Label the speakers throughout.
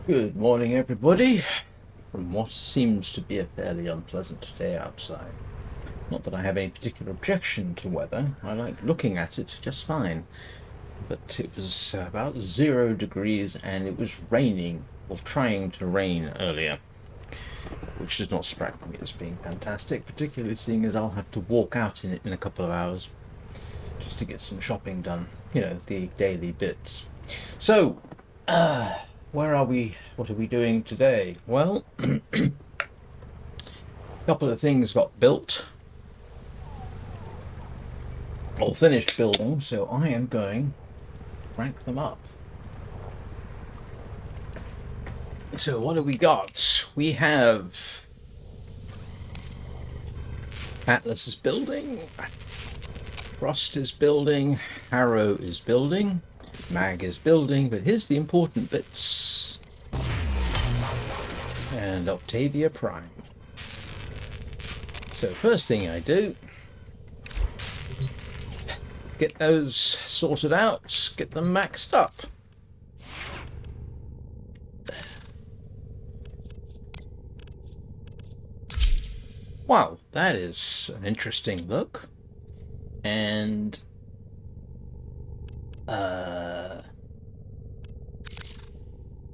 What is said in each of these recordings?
Speaker 1: Good morning, everybody, from what seems to be a fairly unpleasant day outside. Not that I have any particular objection to weather, I like looking at it just fine. But it was about 0 degrees and it was raining, or trying to rain earlier, which does not strike me as being fantastic, particularly seeing as I'll have to walk out in it in a couple of hours just to get some shopping done, you know, the daily bits. So, where are we? What are we doing today? Well, a couple of things got built, or finished building, so I am going to rank them up. So what have we got? We have Atlas is building, Frost is building, Harrow is building, Mag is building, but here's the important bits. And Octavia Prime. So first thing I do, get those sorted out, get them maxed up. Wow, that is an interesting look. And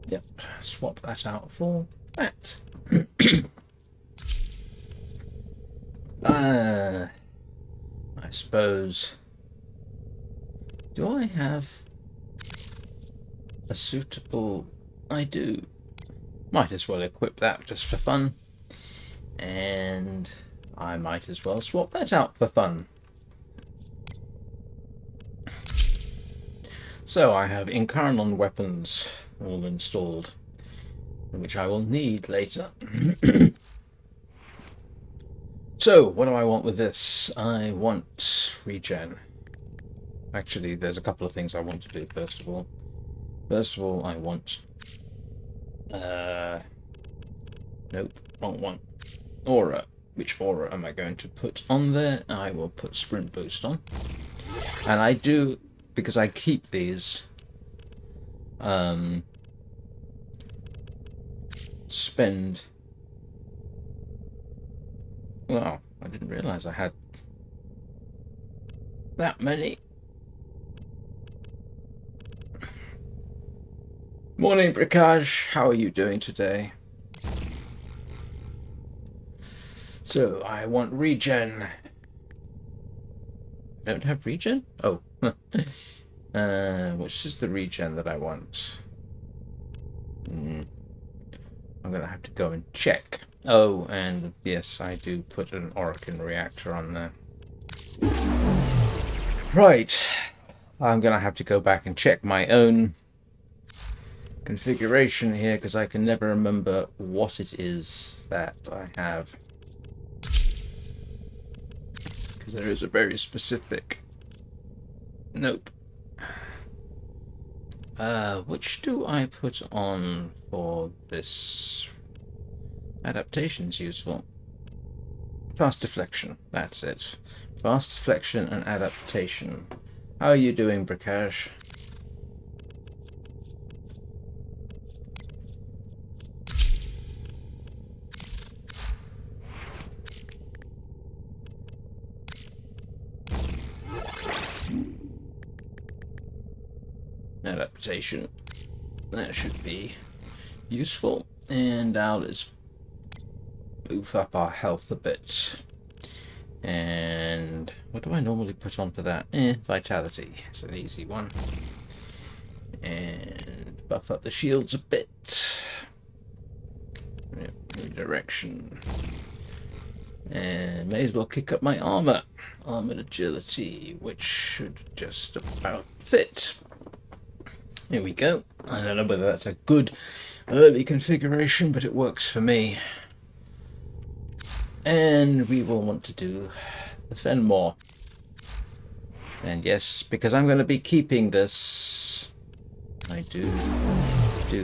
Speaker 1: yep, swap that out for that. I suppose, do I have a suitable? I do. Might as well equip that just for fun, and I might as well swap that out for fun. So I have Incarnon weapons all installed, which I will need later. So, what do I want with this? I want regen. Actually, there's a couple of things I want to do first of all. First of all, I want... nope, wrong one. Aura. Which aura am I going to put on there? I will put Sprint Boost on. And I do, because I keep these, spend... Well, I didn't realise I had that many. Morning, Bricage. How are you doing today? So, I want regen. I don't have regen? Oh. Which is the regen that I want? I'm going to have to go and check. Oh, and yes, I do put an Orokin reactor on there. Right. I'm going to have to go back and check my own configuration here, because I can never remember what it is that I have. Because there is a very specific... Nope. Which do I put on for this? Adaptation's useful. Fast deflection, that's it. Fast deflection and adaptation. How are you doing, Bricage? Adaptation. That should be useful. And now let's boof up our health a bit. And what do I normally put on for that? Vitality. It's an easy one. And buff up the shields a bit. Redirection. And may as well kick up my armor. Armored agility, which should just about fit. Here we go. I don't know whether that's a good early configuration, but it works for me. And we will want to do the Phenmor. And yes, because I'm going to be keeping this, I do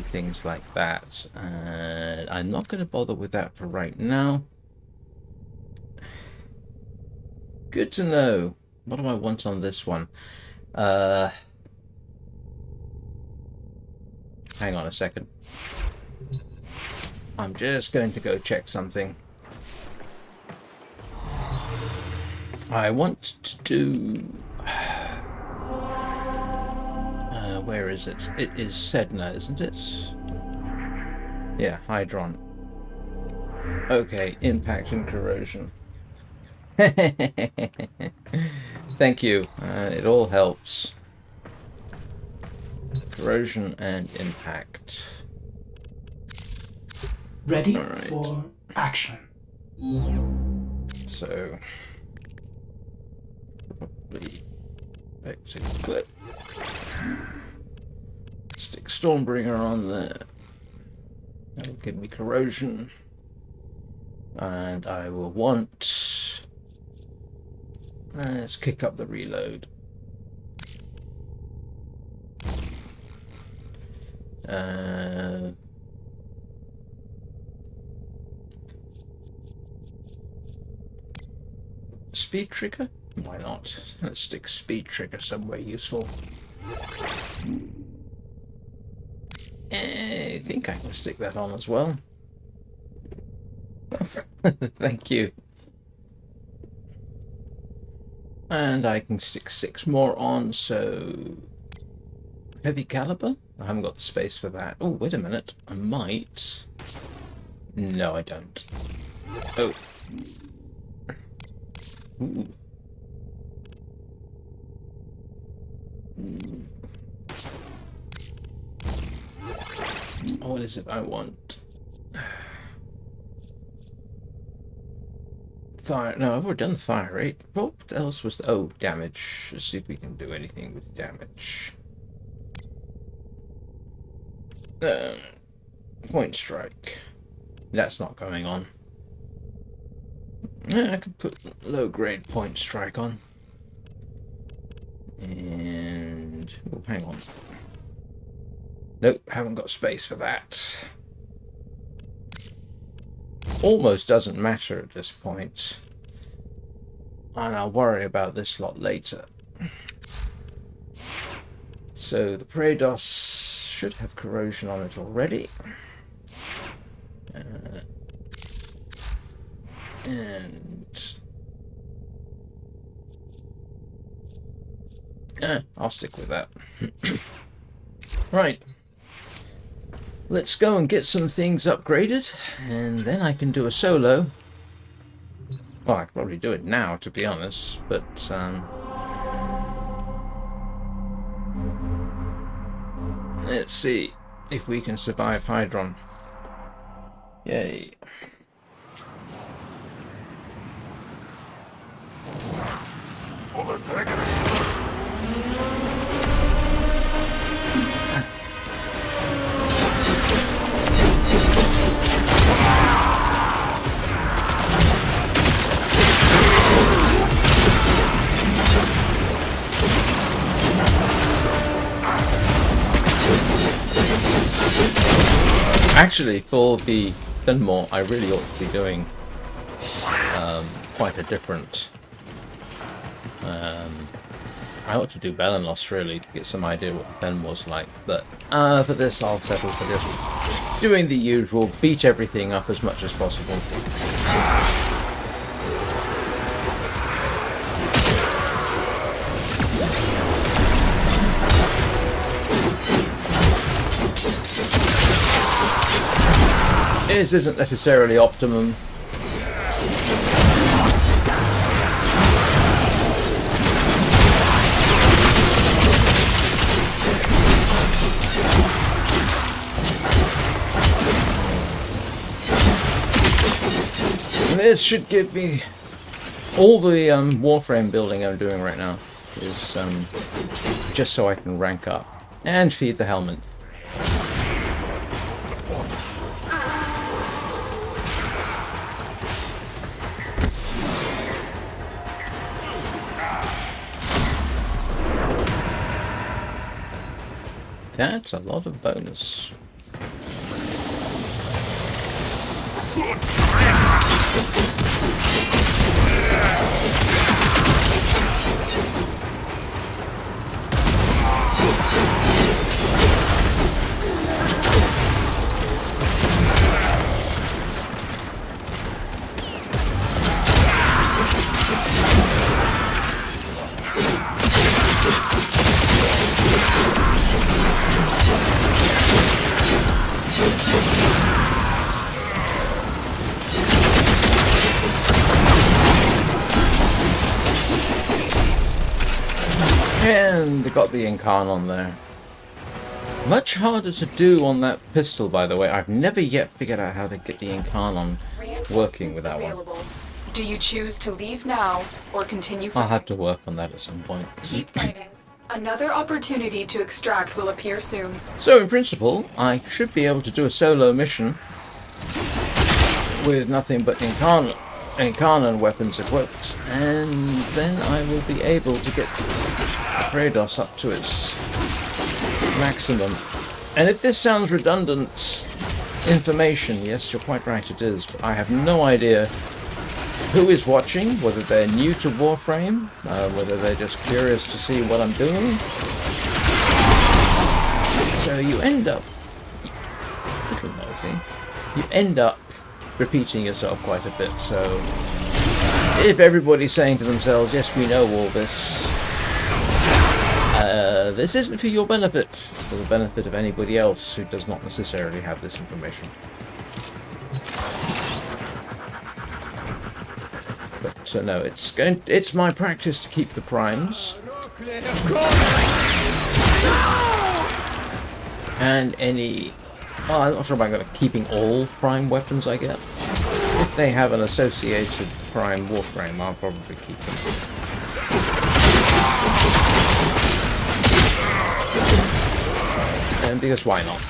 Speaker 1: things like that. And I'm not going to bother with that for right now. Good to know. What do I want on this one? Hang on a second. I'm just going to go check something. I want to do... where is it? It is Sedna, isn't it? Yeah, Hydron. Okay, impact and corrosion. Thank you. It all helps. Corrosion and impact.
Speaker 2: Ready for action.
Speaker 1: So, probably back to clip. Stick Stormbringer on there. That'll give me corrosion. And I will want... let's kick up the reload. Speed trigger? Why not? Let's stick speed trigger somewhere useful. I think I can stick that on as well. Thank you. And I can stick 6 more on, so... Heavy caliber? I haven't got the space for that. Oh, wait a minute. I might... No, I don't. Oh. Ooh. Oh, what is it I want? Fire. No, I've already done the fire rate. What else was the... Oh, damage. Let's see if we can do anything with damage. Point strike. That's not going on. I could put low grade point strike on. And... Oh, hang on. Nope, haven't got space for that. Almost doesn't matter at this point. And I'll worry about this lot later. So the Praedos should have corrosion on it already. I'll stick with that. Right. Let's go and get some things upgraded, and then I can do a solo. Well, I could probably do it now, to be honest, but let's see if we can survive Hydron. Yay. Actually, for the Phenmor, I really ought to be doing quite a different... I ought to do Belenos, really, to get some idea what the Phenmor's like. But for this, I'll settle for just doing the usual, beat everything up as much as possible. This isn't necessarily optimum. This should give me all the Warframe building I'm doing right now is just so I can rank up and feed the helmet. That's a lot of bonus. And got the Incarnon there. Much harder to do on that pistol, by the way. I've never yet figured out how to get the Incarnon working with that one.
Speaker 3: Do you choose to leave now or continue fighting?
Speaker 1: I'll have to work on that at some point.
Speaker 3: Keep fighting. Another opportunity to extract will appear soon.
Speaker 1: So in principle, I should be able to do a solo mission with nothing but Incarnon weapons equipped, and then I will be able to get Praedos up to its maximum. And if this sounds redundant information, yes, you're quite right, it is, but I have no idea who is watching, whether they're new to Warframe, whether they're just curious to see what I'm doing. So you end up, a little nosy, you end up repeating yourself quite a bit. So if everybody's saying to themselves, yes, we know all this, this isn't for your benefit, it's for the benefit of anybody else who does not necessarily have this information. But no, it's my practice to keep the primes. And any... well, I'm not sure about keeping all prime weapons I get. If they have an associated prime Warframe, I'll probably keep them. And because why not?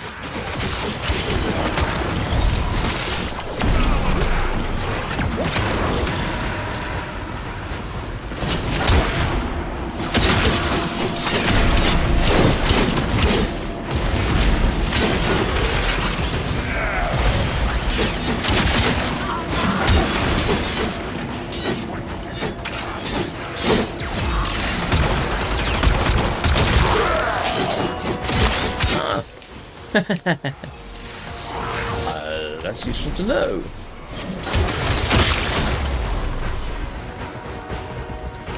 Speaker 1: That's useful to know.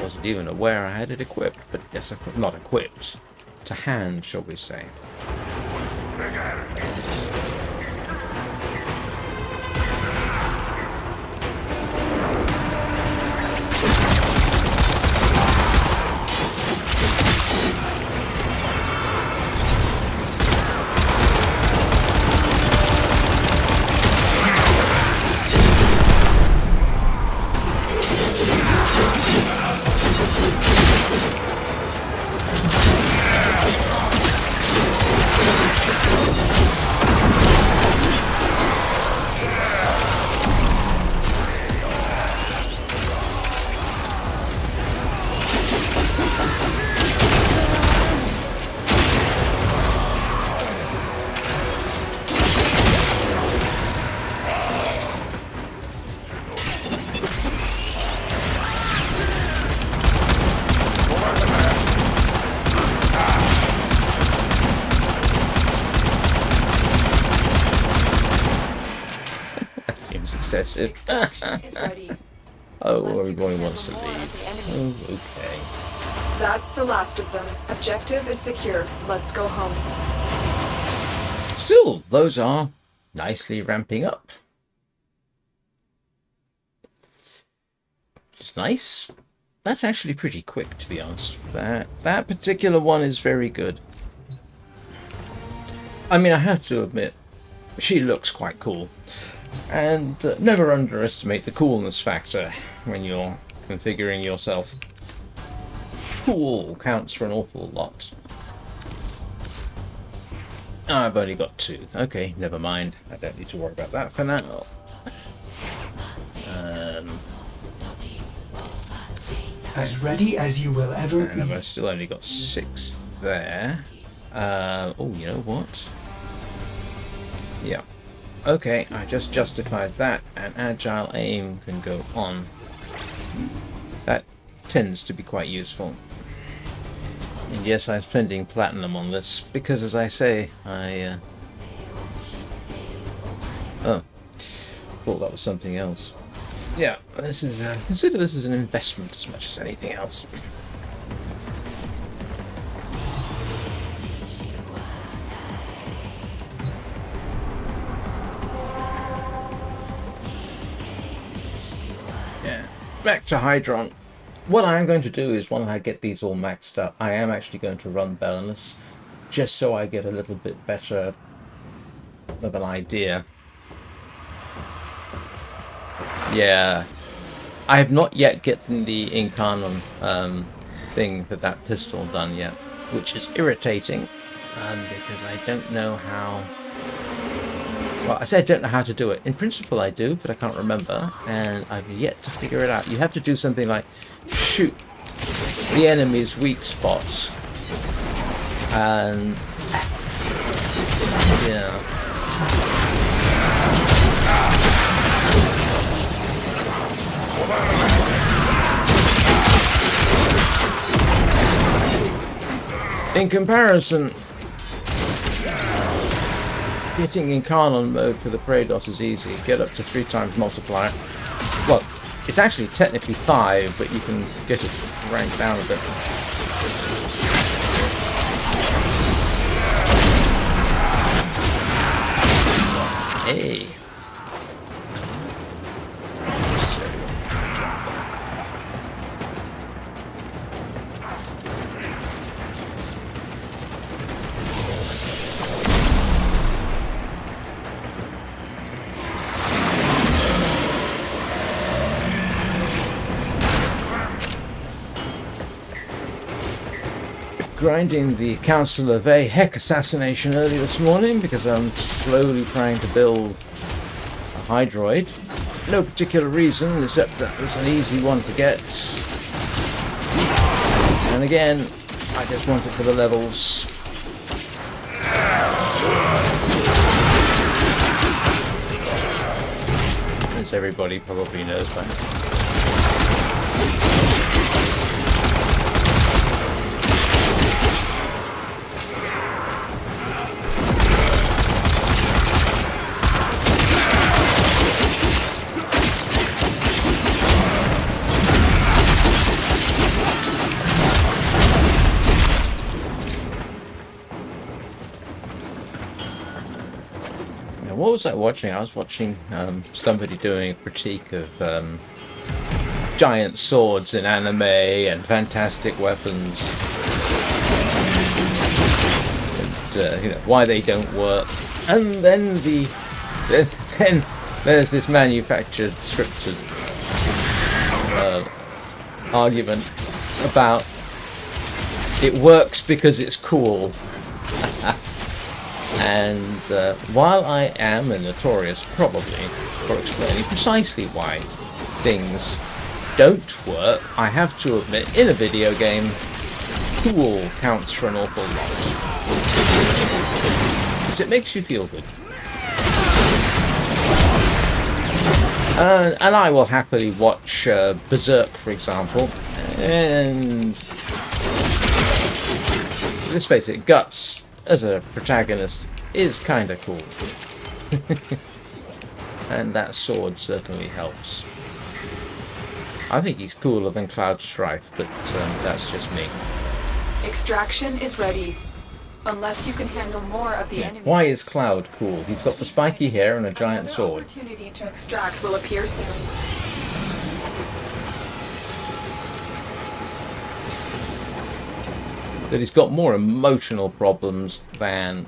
Speaker 1: Wasn't even aware I had it equipped, but yes, not equipped. To hand, shall we say. Excessive. Oh, everybody wants to leave. Oh, okay.
Speaker 3: That's the last of them. Objective is secure. Let's go home.
Speaker 1: Still, those are nicely ramping up. It's nice. That's actually pretty quick, to be honest. That particular one is very good. I mean, I have to admit, she looks quite cool. And never underestimate the coolness factor when you're configuring yourself. Cool counts for an awful lot. I've only got 2. Okay, never mind. I don't need to worry about that for now.
Speaker 2: As ready as you will ever be.
Speaker 1: And I've still only got 6 there. Oh, you know what? Yeah. Okay, I just justified that. An agile aim can go on. That tends to be quite useful. And yes, I'm spending platinum on this because, as I say, oh, thought that was something else. Yeah, this is consider this as an investment as much as anything else. Yeah, back to Hydron. what I am going to do is, when I get these all maxed up, I am actually going to run Belenus, just so I get a little bit better of an idea. Yeah, I have not yet gotten the Incarnon thing for that pistol done yet, which is irritating, because I don't know how... Well, I say I don't know how to do it. In principle I do, but I can't remember, and I've yet to figure it out. You have to do something like shoot the enemy's weak spots, and yeah. In comparison, getting Incarnon mode for the Praedos is easy. Get up to 3 times multiplier. Well, it's actually technically 5, but you can get it ranked down a bit. Hey. Grinding the Council of A Heck Assassination early this morning because I'm slowly trying to build a Hydroid. No particular reason except that it's an easy one to get. And again, I just want it for the levels. As everybody probably knows by now. What was I watching? I was watching somebody doing a critique of giant swords in anime and fantastic weapons, and why they don't work. And then then there's this manufactured scripted argument about it works because it's cool. And while I am notorious probably for explaining precisely why things don't work, I have to admit, in a video game, cool counts for an awful lot. Because it makes you feel good. And I will happily watch Berserk, for example, and let's face it, Guts as a protagonist is kind of cool. And that sword certainly helps. I think he's cooler than Cloud Strife, but that's just me.
Speaker 3: Extraction is ready. Unless you can handle more of the enemy.
Speaker 1: Why is Cloud cool? He's got the spiky hair and a giant sword.
Speaker 3: The opportunity to extract will appear soon.
Speaker 1: That he's got more emotional problems than...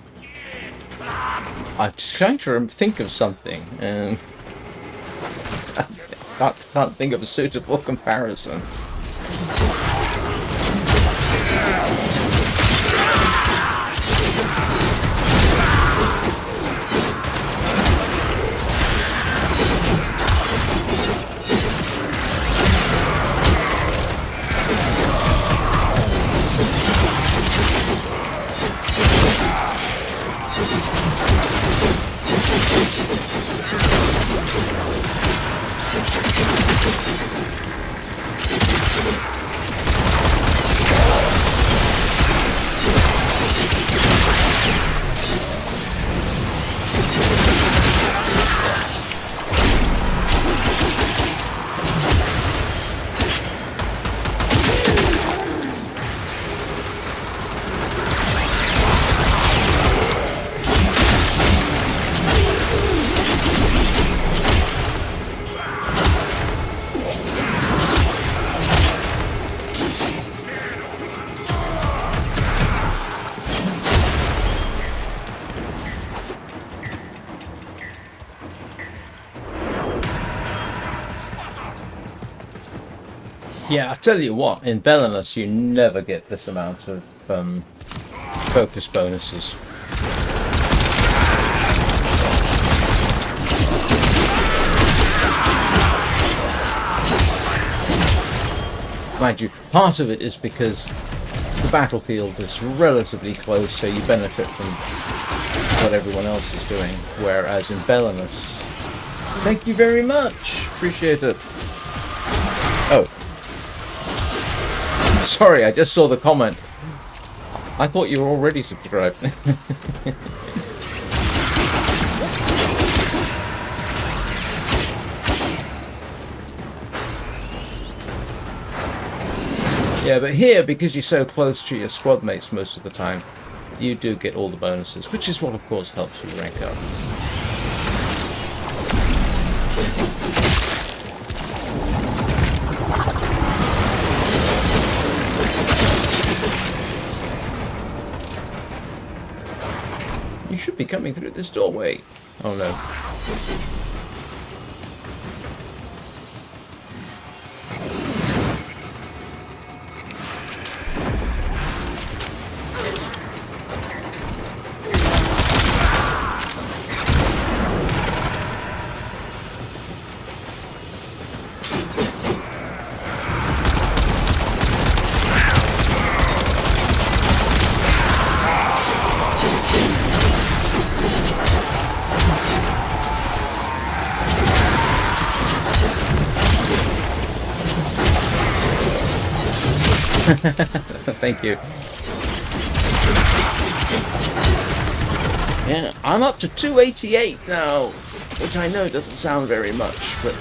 Speaker 1: I'm trying to think of something, and I can't think of a suitable comparison. Yeah, I tell you what, in Belenus you never get this amount of focus bonuses. Mind you, part of it is because the battlefield is relatively close, so you benefit from what everyone else is doing, whereas in Belenus, thank you very much, appreciate it. Oh. Sorry, I just saw the comment. I thought you were already subscribed. Yeah, but here, because you're so close to your squad mates most of the time, you do get all the bonuses, which is what, of course, helps you rank up. You should be coming through this doorway. Oh no. Thank you. Yeah, I'm up to 288 now, which I know doesn't sound very much, but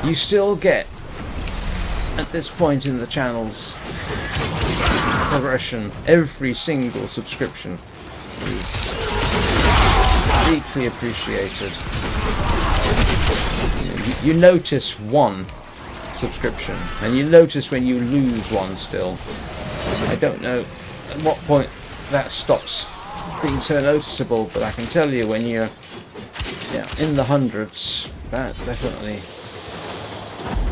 Speaker 1: you still get, at this point in the channel's progression, every single subscription is deeply appreciated. You notice one subscription, and you notice when you lose one still. I don't know at what point that stops being so noticeable, but I can tell you when you're in the hundreds, that definitely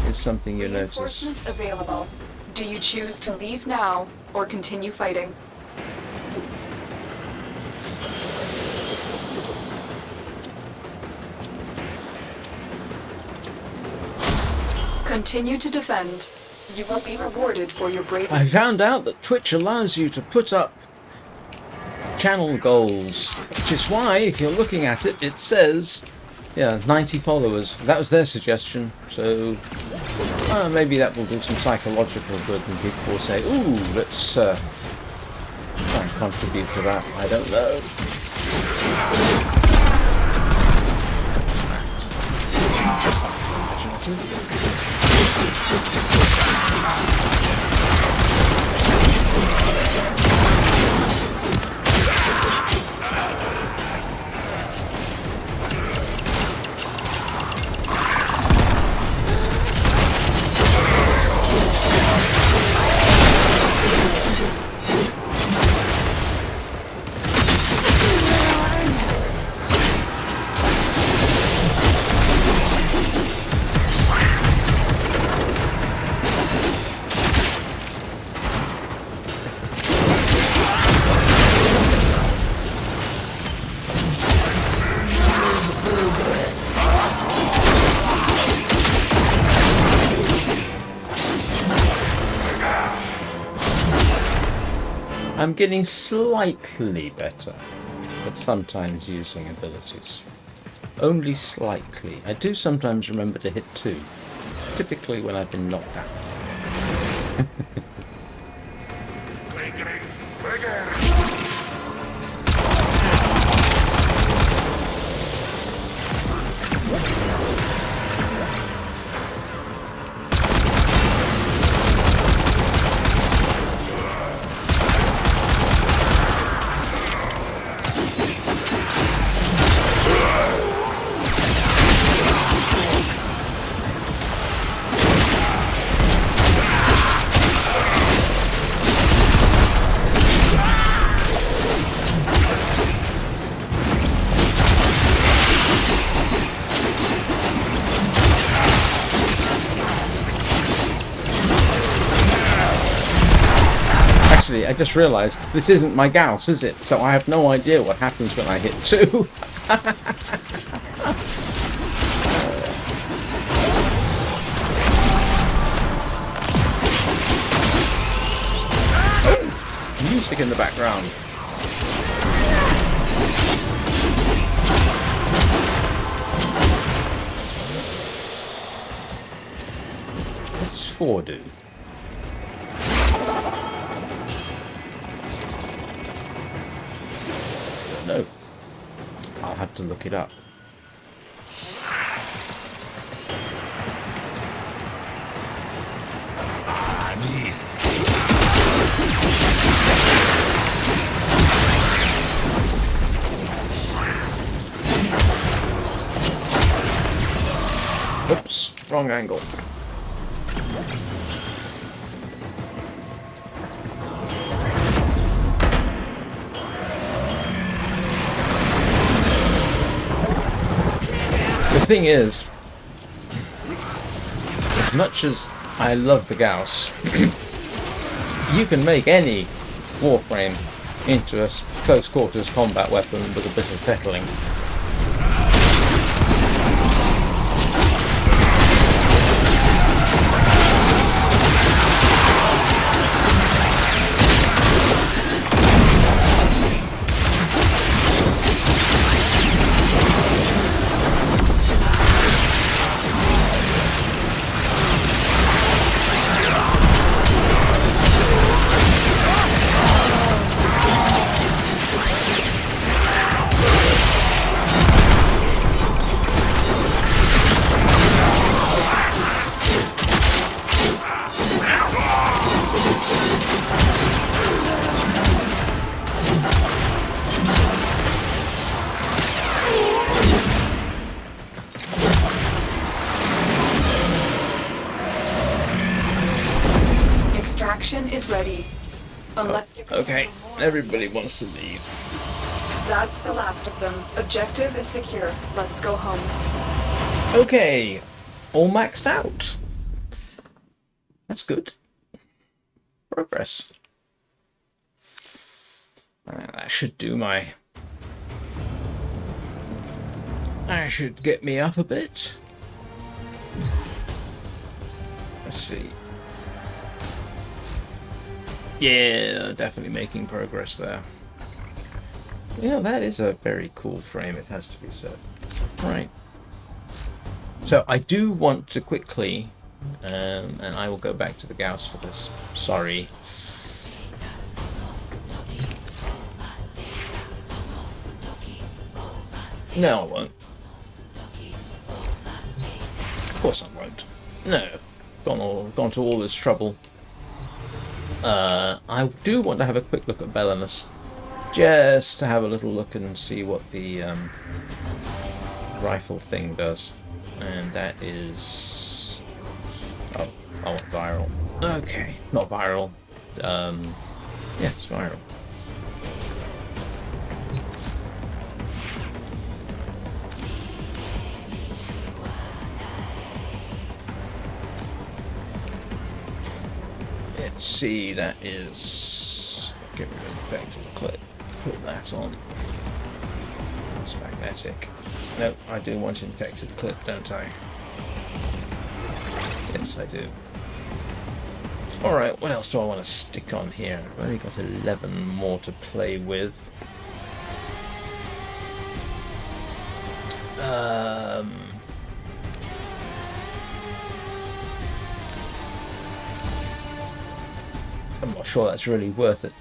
Speaker 1: is something you notice.
Speaker 3: Reinforcements available. Do you choose to leave now or continue fighting? Continue to defend. You will be rewarded for your bravery.
Speaker 1: I found out that Twitch allows you to put up channel goals, which is why, if you're looking at it, it says, 90 followers. That was their suggestion, so maybe that will do some psychological good, and people will say, ooh, let's try and contribute to that. I don't know. I'm getting slightly better at sometimes using abilities. Only slightly. I do sometimes remember to hit 2, typically when I've been knocked out. I just realised this isn't my Gauss, is it? So I have no idea what happens when I hit 2. Music in the background. What does 4 do? No. I'll have to look it up. Oops, wrong angle. The thing is, as much as I love the Gauss, you can make any Warframe into a close quarters combat weapon with a bit of settling.
Speaker 3: Is ready. Unless you can.
Speaker 1: Okay, everybody wants to leave.
Speaker 3: That's the last of them. Objective is secure. Let's go home.
Speaker 1: Okay, all maxed out. That's good. Progress. That should do my... That should get me up a bit. Let's see. Yeah, definitely making progress there. Yeah, that is a very cool frame, it has to be said. Right. So I do want to quickly, and I will go back to the Gauss for this. Sorry. No, I won't. Of course I won't. No. Gone to all this trouble. I do want to have a quick look at Belenus, just to have a little look and see what the rifle thing does. And that is... Oh, I want viral. Okay, not viral. Yeah, it's viral. Let's see, that is... Get rid of infected clip. Put that on. It's magnetic. No, I do want infected clip, don't I? Yes, I do. Alright, what else do I want to stick on here? I've only got 11 more to play with. I'm not sure that's really worth it.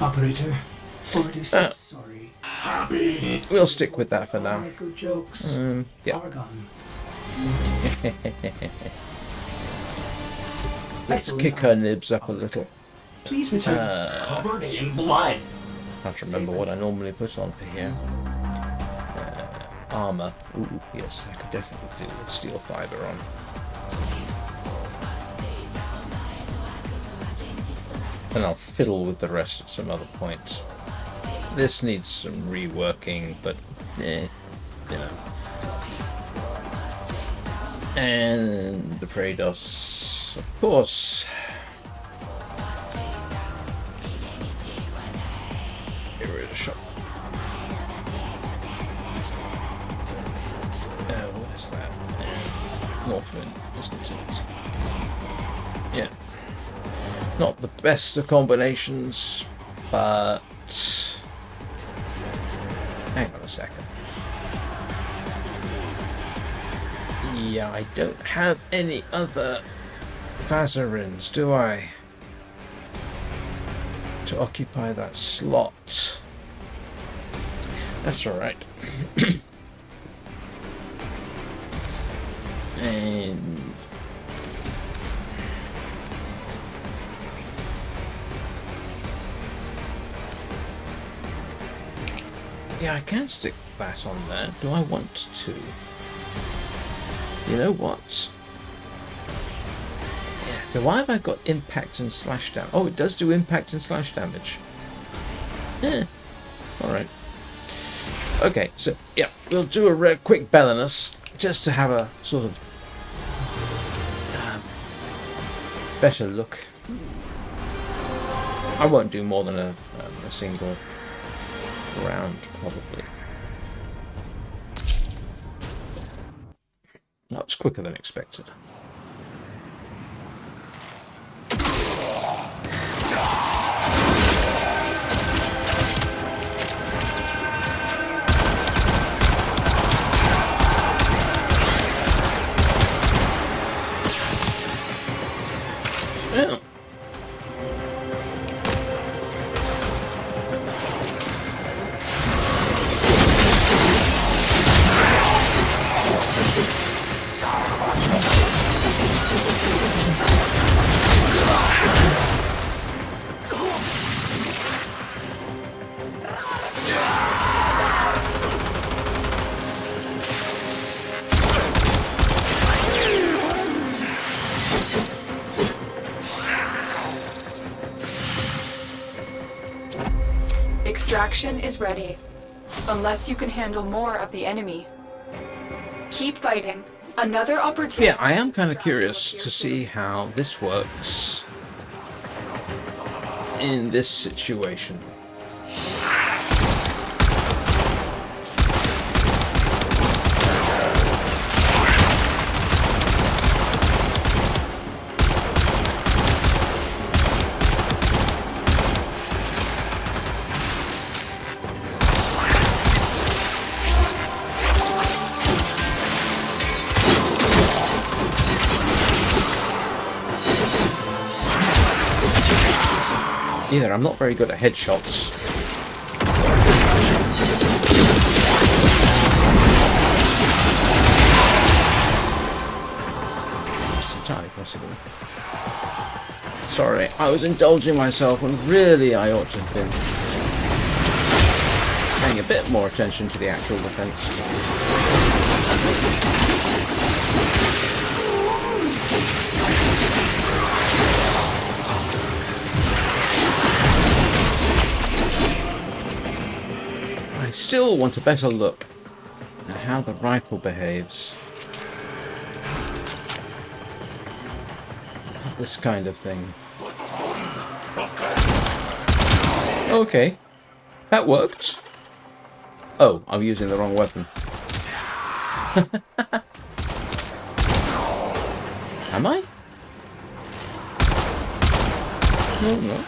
Speaker 2: Operator, already said sorry. Happy.
Speaker 1: We'll stick with that for now.
Speaker 2: Good jokes.
Speaker 1: Yeah.
Speaker 2: Argon.
Speaker 1: Let's kick her nibs up a little.
Speaker 2: Please return. Covered in blood.
Speaker 1: Can't remember what I normally put on for here. Armor. Ooh, yes, I could definitely do with steel fiber on. And I'll fiddle with the rest at some other point. This needs some reworking, but you know. And the Praedos. of course. Get rid of shop. What is that? Northwind, isn't it? Yeah. Not the best of combinations, but... Hang on a second. Yeah, I don't have any other Vazarins, do I? To occupy that slot. That's alright. And... yeah, I can stick that on there. Do I want to? You know what? Yeah, so why have I got impact and slash damage? Oh, it does do impact and slash damage. Yeah. Alright. Okay, so, yeah, we'll do a quick Belinus, just to have a sort of better look. I won't do more than a single round, probably. That was quicker than expected. Yeah.
Speaker 3: Extraction is ready. Unless you can handle more of the enemy. Keep fighting. Another opportunity.
Speaker 1: Yeah, I am kind of curious to see how this works in this situation. Either I'm not very good at headshots. It's entirely possible. Sorry, I was indulging myself when really I ought to have been paying a bit more attention to the actual defense. I still want a better look at how the rifle behaves. This kind of thing. Okay, that worked. Oh, I'm using the wrong weapon. Am I? No.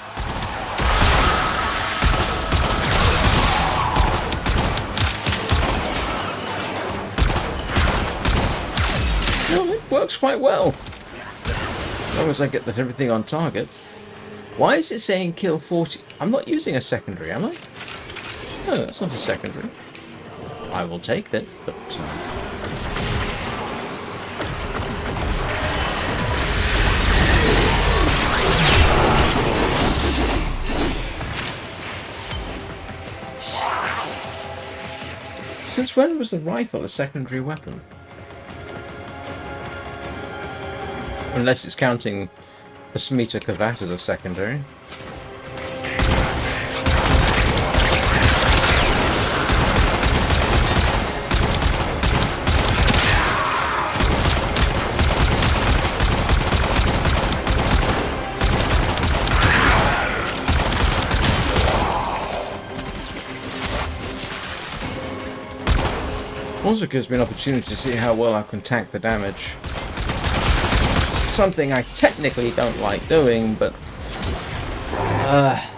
Speaker 1: Well, it works quite well. As long as I get that everything on target. Why is it saying kill 40? I'm not using a secondary, am I? No, that's not a secondary. I will take it, but... Since when was the rifle a secondary weapon? Unless it's counting a Smeeta Kavat as a secondary. Also gives me an opportunity to see how well I can tank the damage. Something I technically don't like doing, but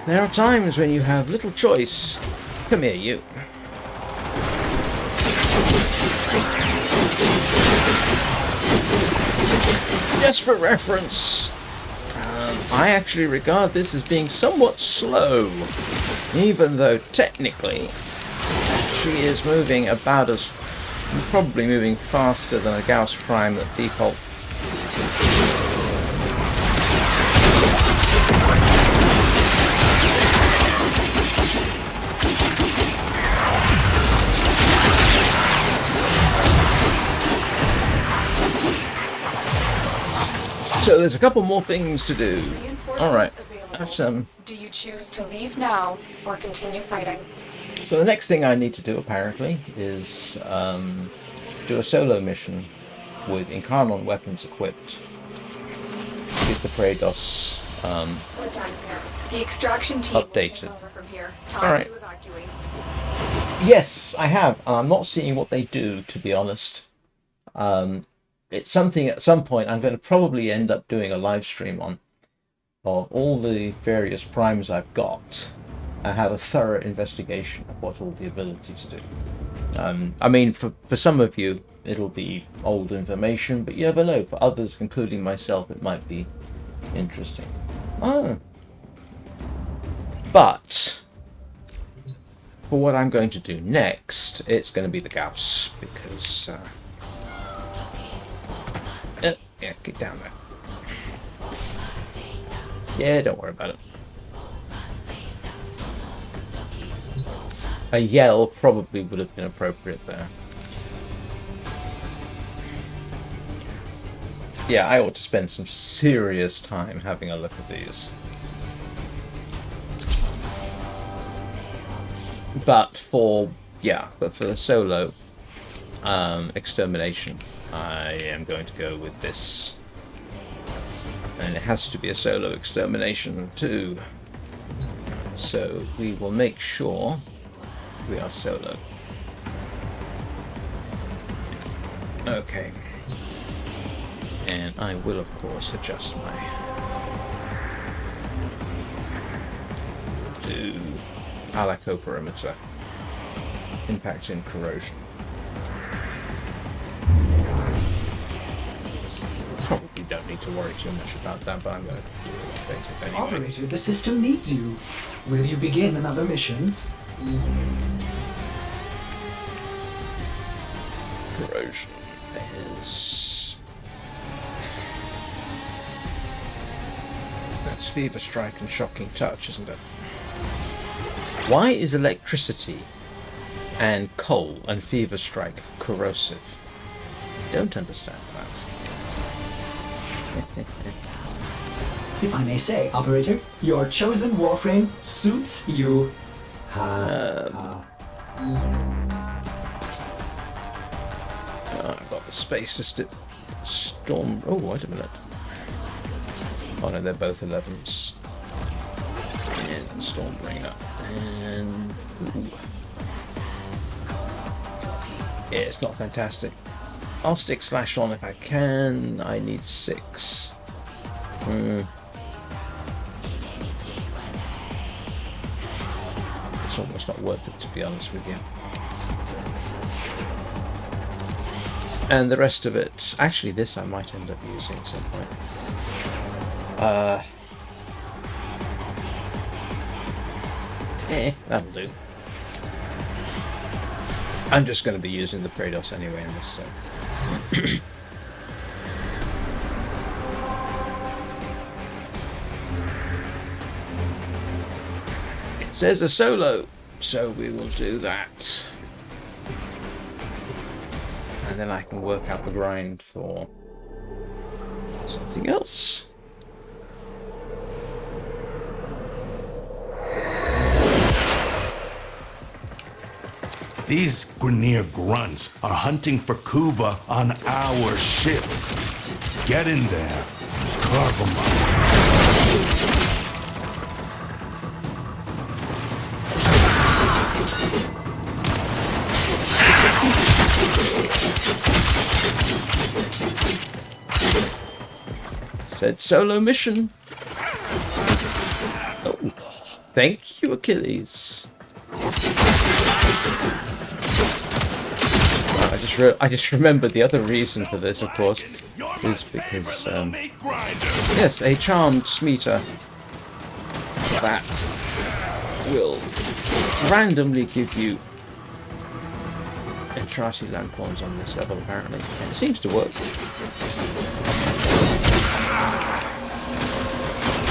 Speaker 1: there are times when you have little choice. Come here, you. Just for reference, I actually regard this as being somewhat slow, even though technically she is moving about as probably moving faster than a Gauss Prime at default. So there's a couple more things to do. Alright.
Speaker 3: Do you choose to leave now or continue fighting?
Speaker 1: So the next thing I need to do, apparently, is do a solo mission with Incarnon weapons equipped. Get the Praedos
Speaker 3: We're done here. The extraction team will take
Speaker 1: updated.
Speaker 3: over from here. Time
Speaker 1: Alright.
Speaker 3: to evacuate.
Speaker 1: Yes, I have. And I'm not seeing what they do, to be honest. It's something at some point I'm going to probably end up doing a live stream on of all the various primes I've got and have a thorough investigation of what all the abilities do. I mean, for some of you, it'll be old information, but you never know. For others, including myself, it might be interesting. Oh. But for what I'm going to do next, it's going to be the Gauss, because... yeah, get down there. Yeah, don't worry about it. A yell probably would have been appropriate there. Yeah, I ought to spend some serious time having a look at these. But for the solo extermination, I am going to go with this. And it has to be a solo extermination too. So we will make sure we are solo. Okay. And I will, of course, adjust my... do Alico perimeter. Impact in corrosion. Probably don't need to worry too much about that, but I'm going to do it basically anyway.
Speaker 2: Operator, the system needs you. Will you begin another mission?
Speaker 1: Corrosion is... That's Fever Strike and Shocking Touch, isn't it? Why is electricity and coal and Fever Strike corrosive? Don't understand that.
Speaker 2: If I may say, Operator, your chosen Warframe suits you.
Speaker 1: I've got the space to storm... Oh, wait a minute. Oh no, they're both 11s. And Stormbringer. And... Ooh. Yeah, it's not fantastic. I'll stick Slash on if I can. I need 6. It's almost not worth it, to be honest with you. And the rest of it... Actually, this I might end up using at some point. That'll do. I'm just going to be using the Praedos anyway in this, so... It says a solo, so we will do that. And then I can work out the grind for something else.
Speaker 4: These Grineer grunts are hunting for Kuva on our ship. Get in there. Carve them up.
Speaker 1: Solo mission. Oh, thank you, Achilles. I just remembered the other reason for this, of course, is because yes, a Charmed Smeeta Kavat will randomly give you Entrati Lanthorns on this level, apparently, and it seems to work.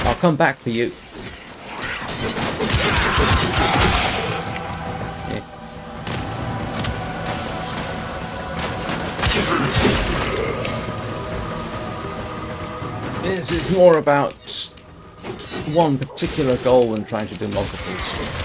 Speaker 1: I'll come back for you. Yeah. This is more about one particular goal than trying to do multiples.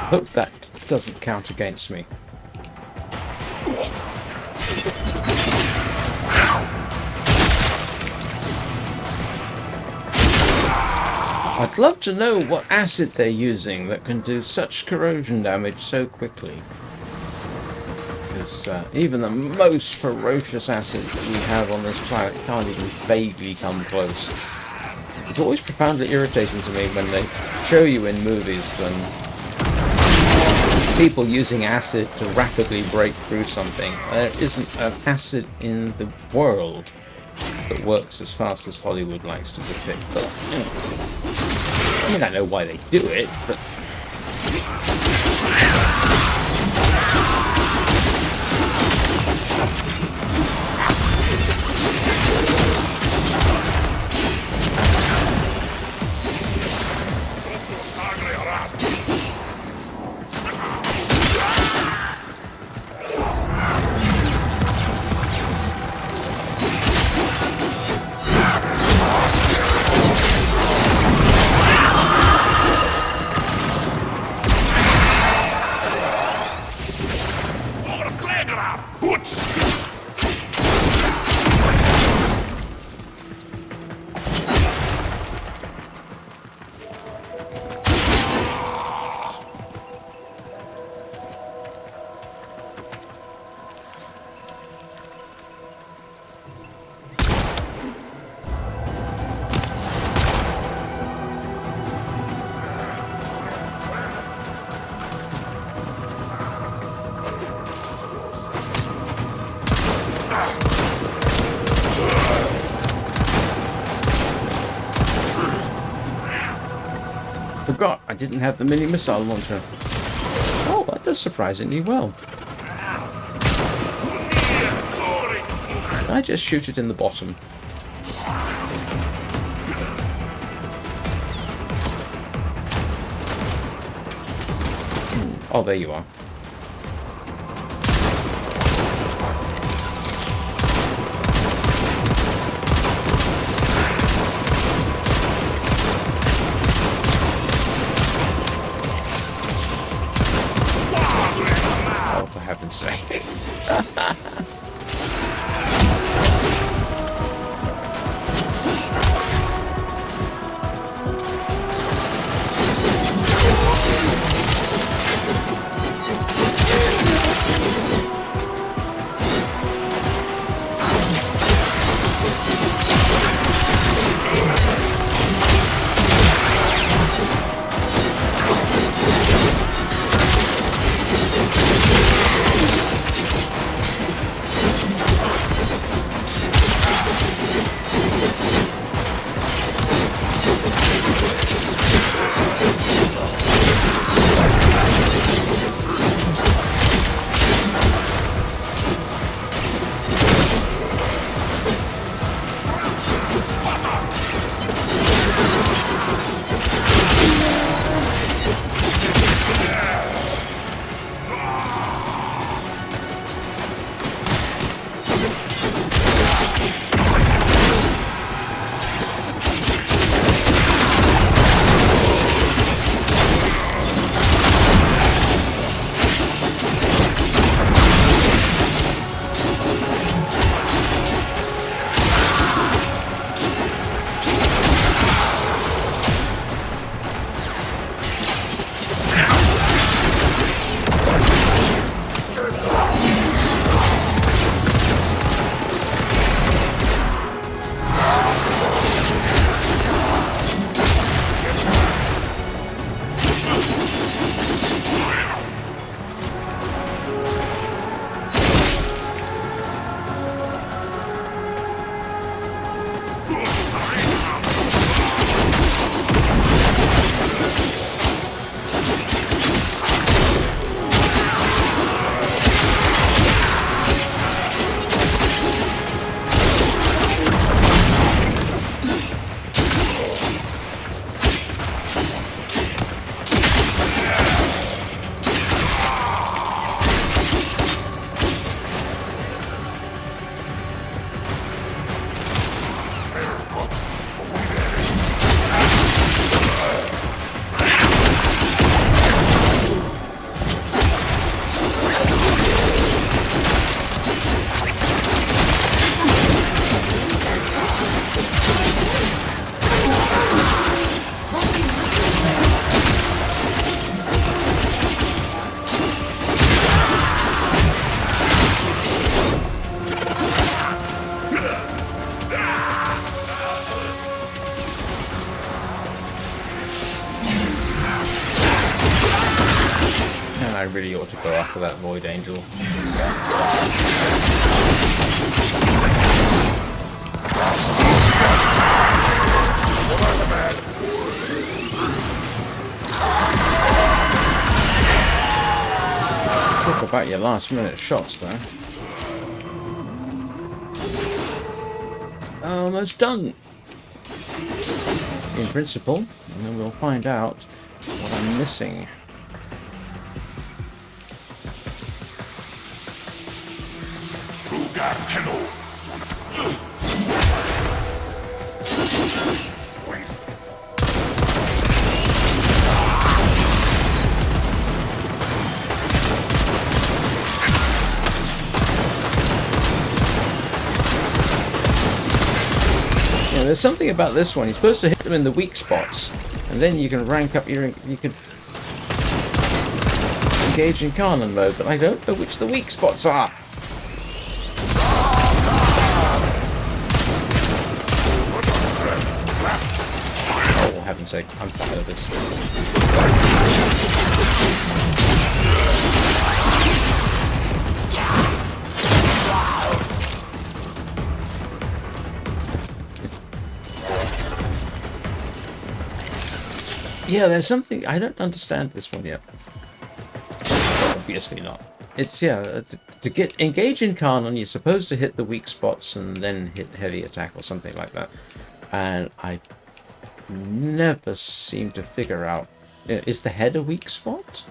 Speaker 1: Hope that doesn't count against me. I'd love to know what acid they're using that can do such corrosion damage so quickly. Because even the most ferocious acid that we have on this planet can't even vaguely come close. It's always profoundly irritating to me when they show you in movies people using acid to rapidly break through something. There isn't an acid in the world that works as fast as Hollywood likes to depict. But, you know, I mean, I know why they do it, but... Forgot I didn't have the mini missile launcher. Oh, that does surprisingly well. Can I just shoot it in the bottom? Oh, there you are. For heaven's sake. to go after that Void Angel. Talk about your last minute shots there. Almost done. In principle, and then we'll find out what I'm missing. Yeah, there's something about this one. You're supposed to hit them in the weak spots, and then you can rank up your. You can engage in Kanon mode, but I don't know which the weak spots are. Oh, for heaven's sake, I'm tired of this. Yeah, there's something I don't understand this one yet. Obviously not. It's to get engage in Kanon, you're supposed to hit the weak spots and then hit heavy attack or something like that. And I never seem to figure out, is the head a weak spot?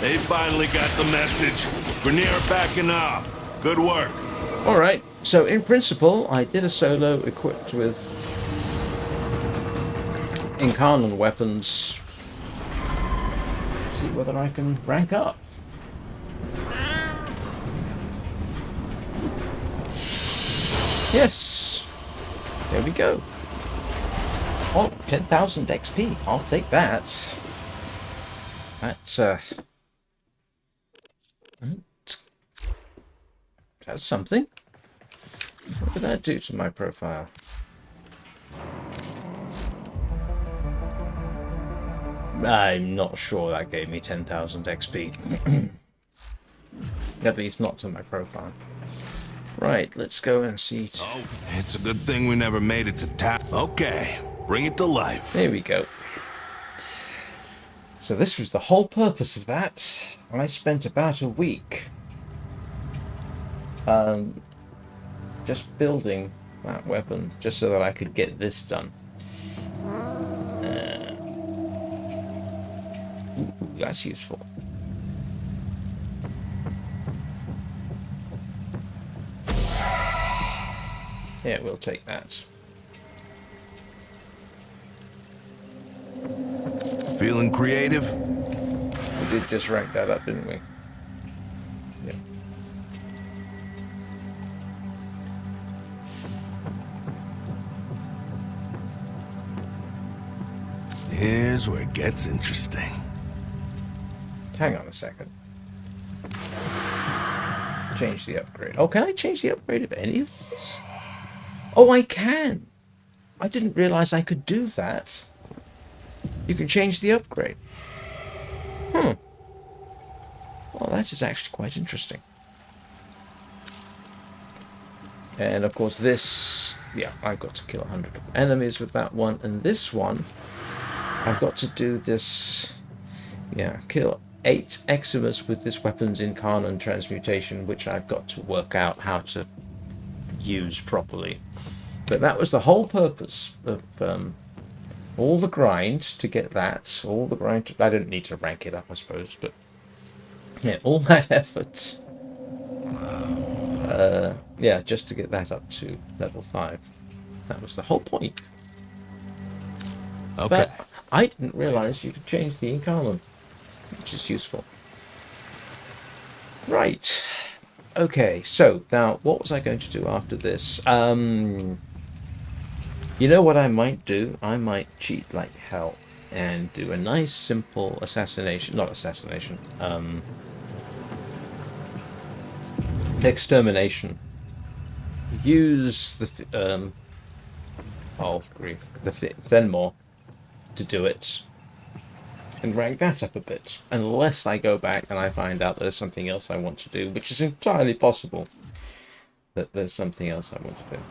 Speaker 4: They finally got the message. Grenier backing off. Good work.
Speaker 1: Alright, so in principle, I did a solo equipped with Incarnon weapons. Let's see whether I can rank up. Yes! There we go. Oh, 10,000 XP. I'll take that. That's something. What did that do to my profile? I'm not sure that gave me 10,000 XP. At least not to my profile. Right, let's go and see.
Speaker 4: Oh, it's a good thing we never made it to tap. Okay, bring it to life.
Speaker 1: There we go. So this was the whole purpose of that. I spent about a week just building that weapon, just so that I could get this done. Ooh, that's useful. Yeah, we'll take that.
Speaker 4: Feeling creative?
Speaker 1: We did just rank that up, didn't we? Yeah.
Speaker 4: Here's where it gets interesting.
Speaker 1: Hang on a second. Change the upgrade. Oh, can I change the upgrade of any of these? Oh, I can! I didn't realize I could do that. You can change the upgrade. Well, that is actually quite interesting. And of course this... Yeah, I've got to kill 100 enemies with that one. And this one, I've got to do this... Yeah, kill 8 Eximus with this weapon's Incarnon transmutation, which I've got to work out how to use properly. But that was the whole purpose of all the grind to get that. All the grind to, I don't need to rank it up, I suppose, but yeah, all that effort. Yeah, just to get that up to level 5. That was the whole point.
Speaker 4: Okay.
Speaker 1: But I didn't realize you could change the Incarnon, which is useful. Right. Okay, so now what was I going to do after this? You know what I might do? I might cheat like hell and do a nice simple assassination, not assassination, extermination. Use the oh grief, the Phenmor to do it, and rank that up a bit. Unless I go back and I find out there's something else I want to do, which is entirely possible that there's something else I want to do.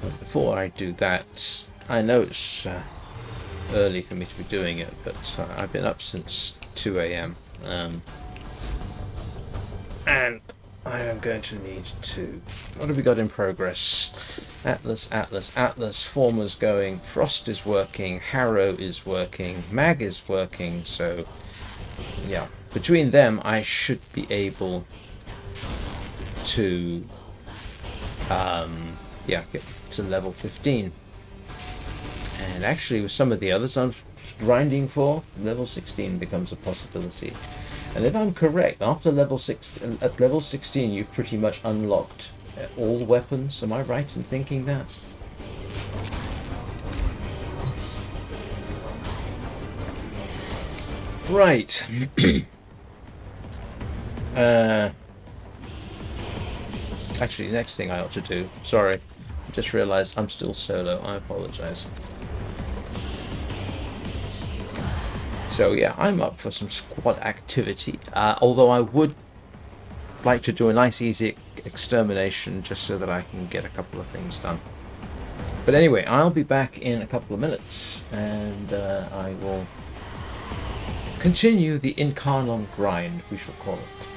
Speaker 1: But before I do that, I know it's early for me to be doing it, but I've been up since 2 a.m. And I am going to need to... What have we got in progress? Atlas, Atlas, Atlas, Former's going, Frost is working, Harrow is working, Mag is working, so yeah. Between them, I should be able to yeah, get to level 15. And actually with some of the others I'm grinding for, level 16 becomes a possibility. And if I'm correct, after level 6, at level 16 you've pretty much unlocked all weapons. Am I right in thinking that? Right. Actually, next thing I ought to do... Sorry, I just realised I'm still solo. I apologise. So yeah, I'm up for some squad activity. Although I would like to do a nice easy extermination just so that I can get a couple of things done. But anyway, I'll be back in a couple of minutes and I will continue the Incarnon grind, we shall call it.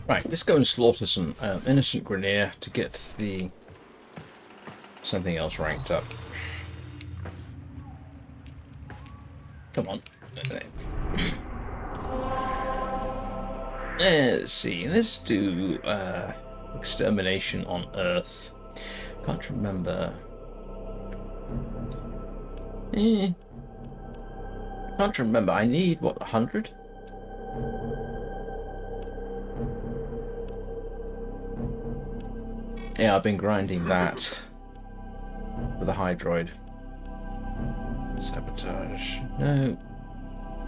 Speaker 1: Right, let's go and slaughter some innocent Grineer to get the something else ranked up. Come on. Let's see. Let's do extermination on Earth. Can't remember. Can't remember. I need what, 100? Yeah, I've been grinding that with a Hydroid. Sabotage. No.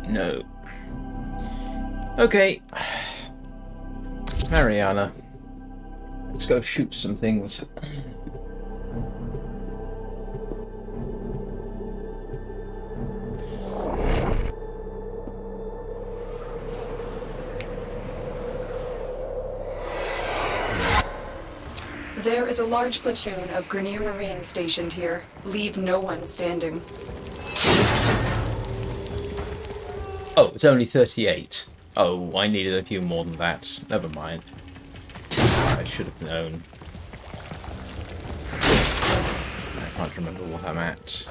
Speaker 1: No. Okay. Mariana. Let's go shoot some things.
Speaker 3: There is a large platoon of Grineer Marines stationed here. Leave no one standing.
Speaker 1: Oh, it's only 38. Oh, I needed a few more than that. Never mind. I should have known. I can't remember what I'm at.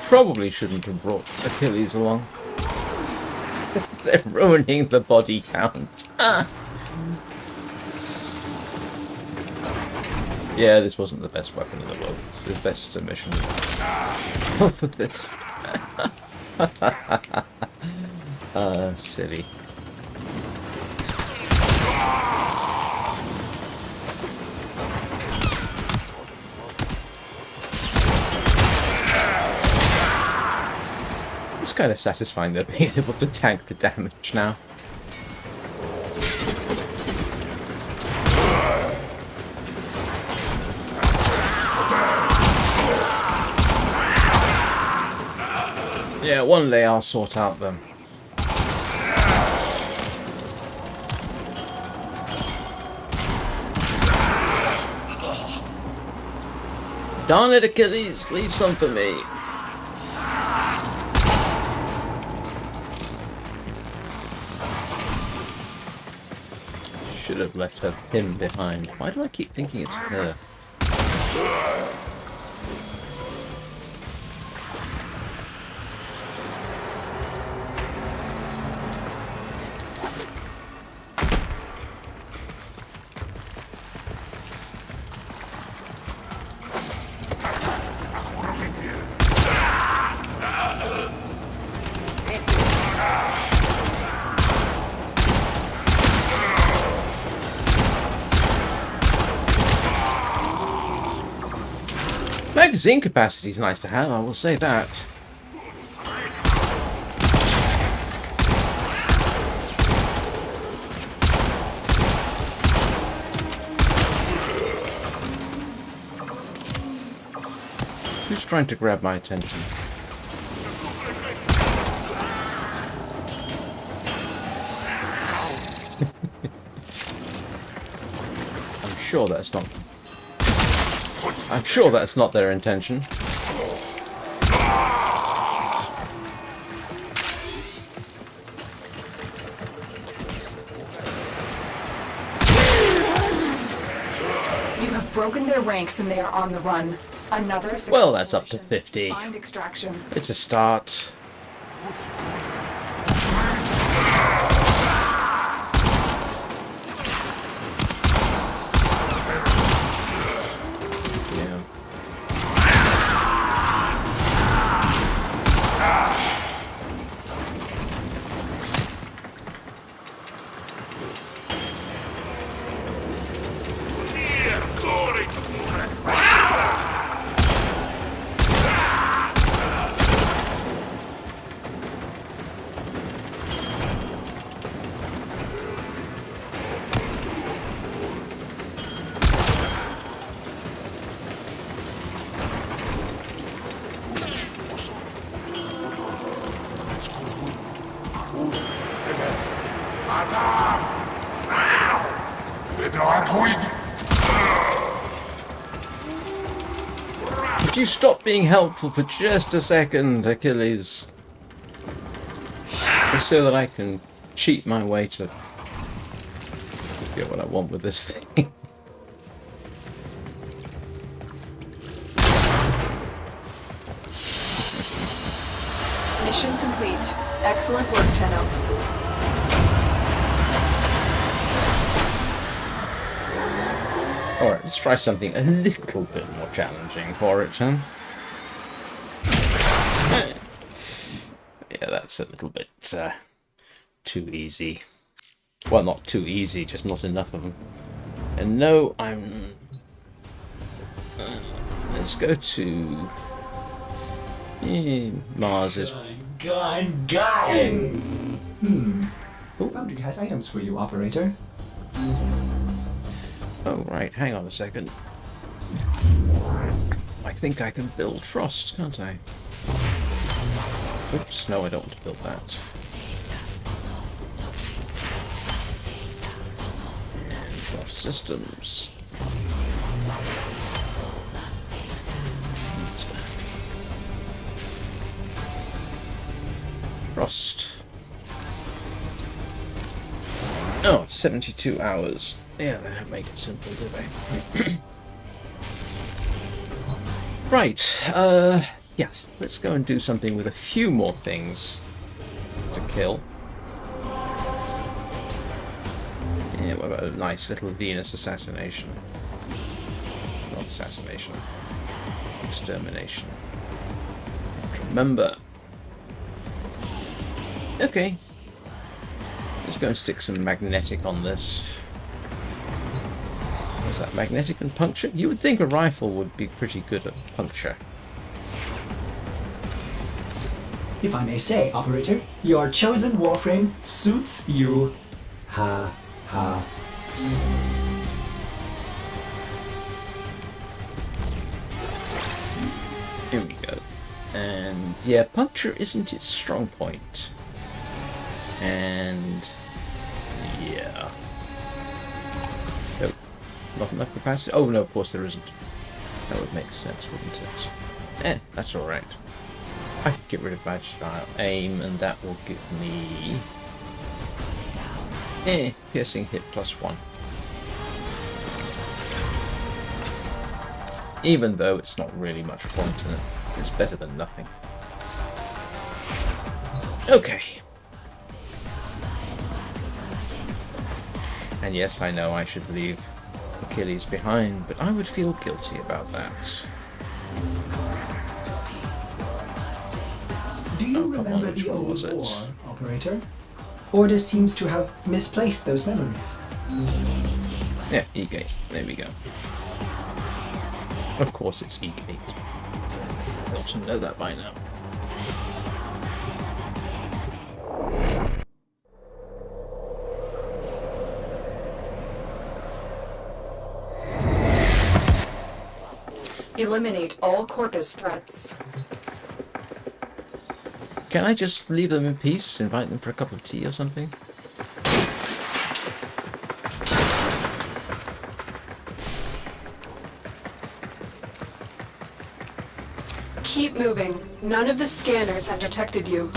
Speaker 1: Probably shouldn't have brought Achilles along. They're ruining the body count. Yeah, this wasn't the best weapon in the world. It was best submission for this. Silly. It's kind of satisfying though, being able to tank the damage now. Yeah, one day I'll sort out them. Darn it, Achilles, leave some for me. Should have left him behind. Why do I keep thinking it's her? Magazine capacity is nice to have, I will say that. Who's trying to grab my attention? I'm sure that's not their intention.
Speaker 3: You have broken their ranks and they are on the run. Another successful
Speaker 1: Well, that's up to
Speaker 3: mission.
Speaker 1: 50.
Speaker 3: Find extraction.
Speaker 1: It's a start. Could you stop being helpful for just a second, Achilles? Just so that I can cheat my way to get what I want with this thing.
Speaker 3: Mission complete. Excellent work, Tenno.
Speaker 1: Alright, let's try something a little bit more challenging for it, huh? Yeah, that's a little bit too easy. Well, not too easy, just not enough of them. And no, I'm... let's go to... Mars is...
Speaker 2: Foundry has items for you, operator.
Speaker 1: Oh, right, hang on a second. I think I can build Frost, can't I? Oops, no, I don't want to build that. And Frost systems. Frost. Oh, 72 hours. Yeah, they don't make it simple, do they? Right, yeah, let's go and do something with a few more things to kill. Yeah, what about a nice little Venus assassination? Not assassination. Extermination. Remember. Okay. Let's go and stick some magnetic on this. What's that? Magnetic and puncture? You would think a rifle would be pretty good at puncture.
Speaker 2: If I may say, operator, your chosen Warframe suits you. Ha ha.
Speaker 1: Here we go. And yeah, puncture isn't its strong point. And yeah. Nope. Not enough capacity. Oh no, of course there isn't. That would make sense, wouldn't it? That's alright. I could get rid of Agile Aim and that will give me piercing hit +1. Even though it's not really much point in it. It's better than nothing. Okay. And yes, I know I should leave Achilles behind, but I would feel guilty about that.
Speaker 2: Do you remember the old war, operator? Order seems to have misplaced those memories.
Speaker 1: Yeah, E-Gate. There we go. Of course it's E-Gate. I ought to know that by now.
Speaker 3: Eliminate all Corpus threats.
Speaker 1: Can I just leave them in peace? Invite them for a cup of tea or something?
Speaker 3: Keep moving. None of the scanners have detected you.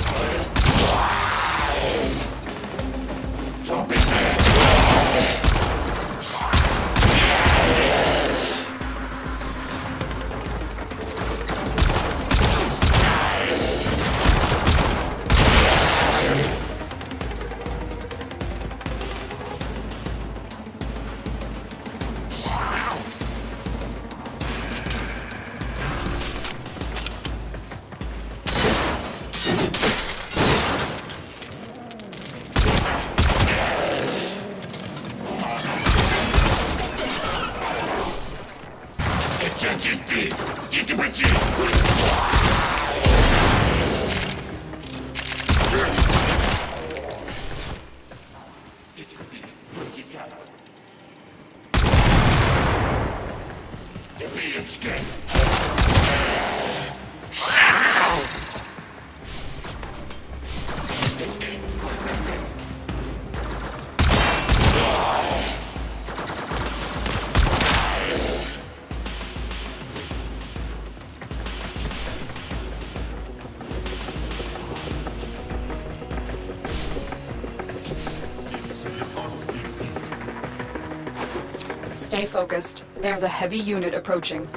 Speaker 3: Stay focused. There's a heavy unit approaching.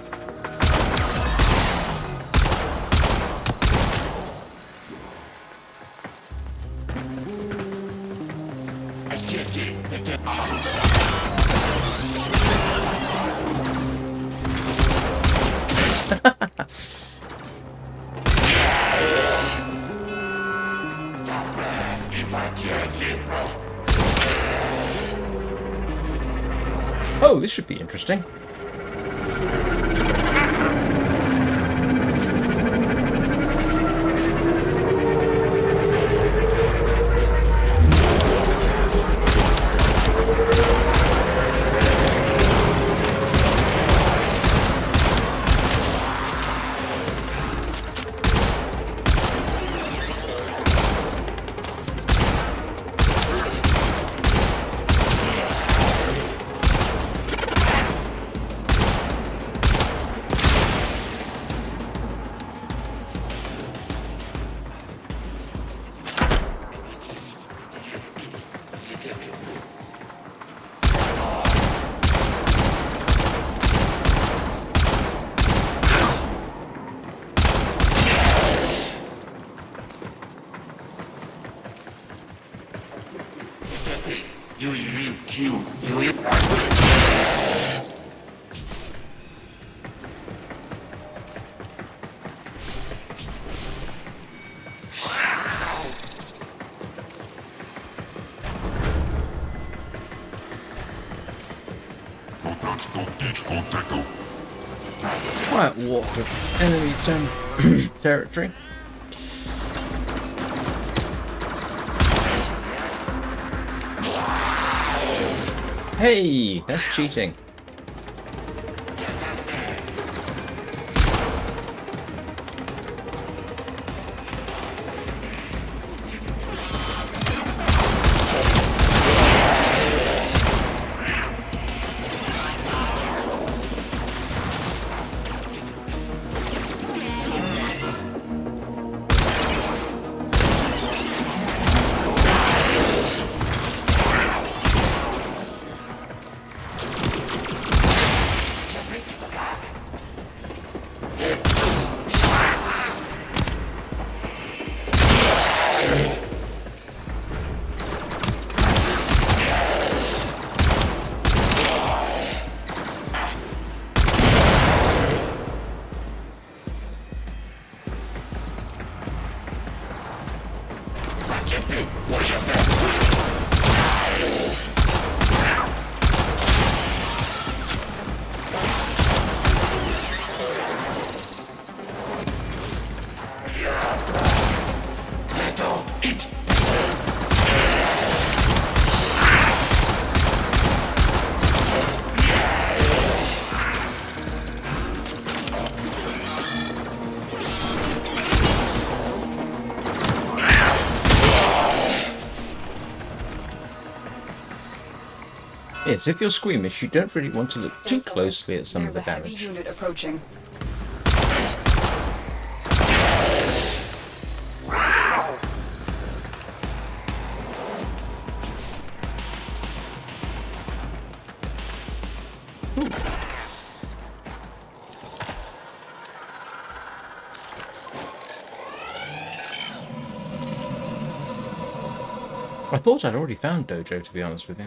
Speaker 1: Oh, this should be interesting. Quiet walk with enemy territory. Hey, that's cheating. Yes, if you're squeamish, you don't really want to look too closely at some of the damage.
Speaker 3: There's a heavy unit approaching.
Speaker 1: I thought I'd already found Dojo, to be honest with you.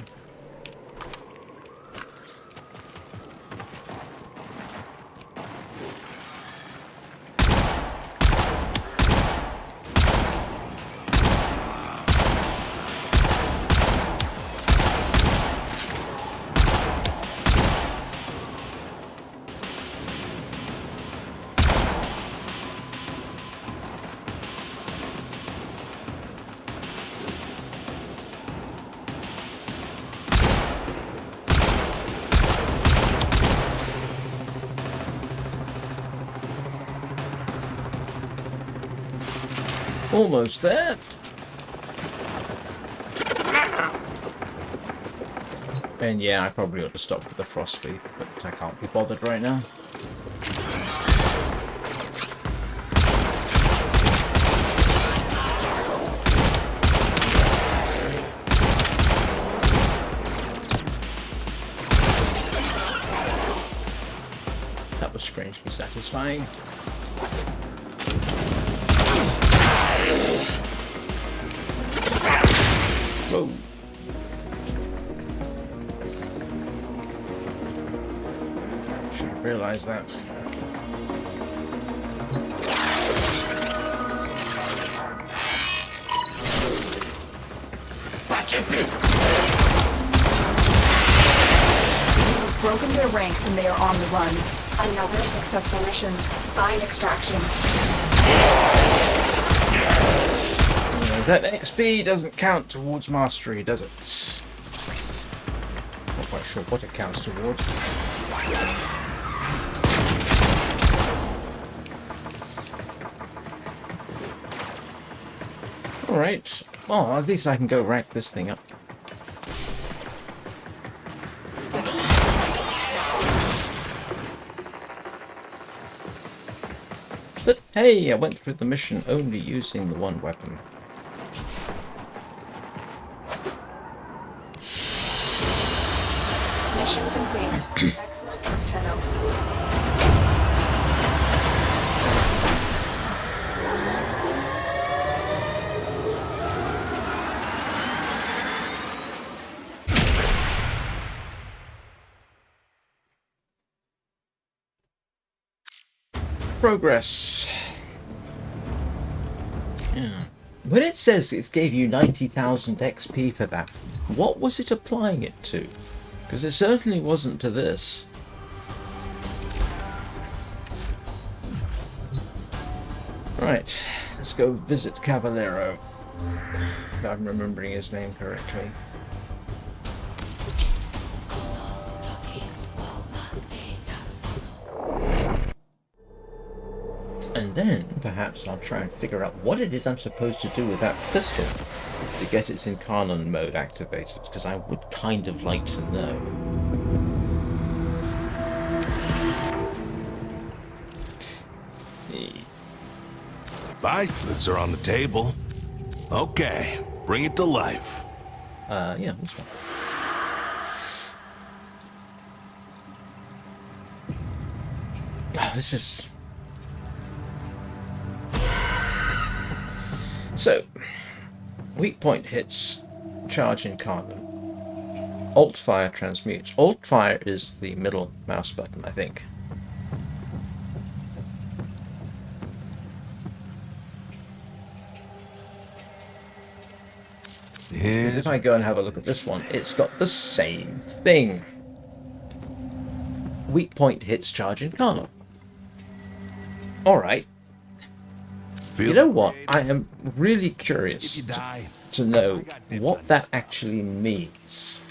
Speaker 1: Almost there. And yeah, I probably ought to stop with the frost leaf, but I can't be bothered right now. be satisfying. Whoa. Should have realized that.
Speaker 3: We've broken their ranks and they are on the run. Another successful mission. Find extraction.
Speaker 1: That XP doesn't count towards mastery, does it? Not quite sure what it counts towards. Alright. Well, at least I can go rack this thing up. But hey, I went through the mission only using the one weapon.
Speaker 3: Mission complete. Excellent work, Tenno.
Speaker 1: Progress. Yeah. When it says it gave you 90,000 XP for that, what was it applying it to? Because it certainly wasn't to this. Right, let's go visit Cavallero. If I'm remembering his name correctly. And then, perhaps I'll try and figure out what it is I'm supposed to do with that pistol to get its Incarnon mode activated, because I would kind of like to know.
Speaker 4: Biceps are on the table. Okay, bring it to life.
Speaker 1: Yeah, this one. Oh, this is... So, weak point hits, charge Incarnon. Alt fire transmutes. Alt fire is the middle mouse button, I think. Because if I go and have a look at this one, it's got the same thing. Weak point hits, charge Incarnon. Alright. You know what? I am really curious to know what that actually means.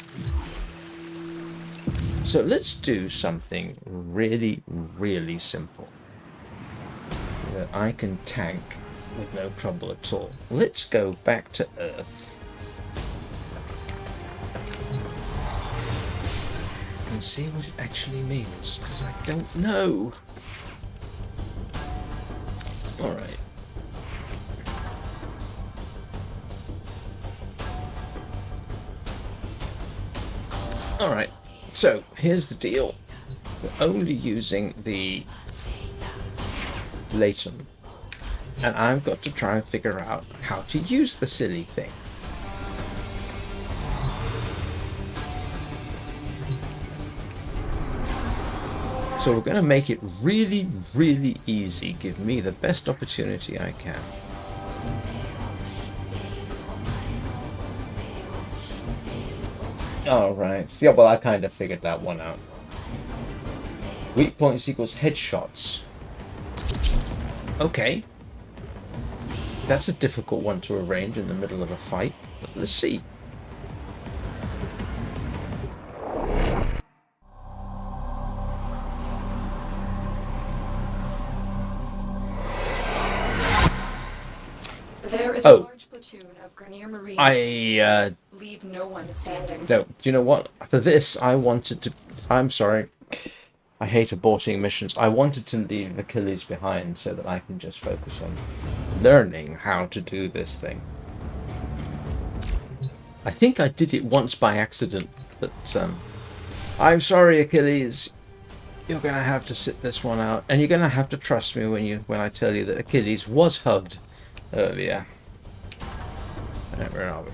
Speaker 1: So let's do something really, really simple that I can tank with no trouble at all. Let's go back to Earth and see what it actually means, because I don't know. Alright. Alright, so here's the deal. We're only using the Laton, and I've got to try and figure out how to use the silly thing. So we're going to make it really, really easy. Give me the best opportunity I can. Oh, right. Yeah, well, I kind of figured that one out. Weak points equals headshots. Okay. That's a difficult one to arrange in the middle of a fight. But let's see.
Speaker 3: There is a large platoon of Grenier Marines. Leave no one standing.
Speaker 1: No, do you know what? For this, I wanted to... I'm sorry. I hate aborting missions. I wanted to leave Achilles behind so that I can just focus on learning how to do this thing. I think I did it once by accident, but I'm sorry, Achilles. You're gonna have to sit this one out, and you're gonna have to trust me when I tell you that Achilles was hugged earlier. Where are we?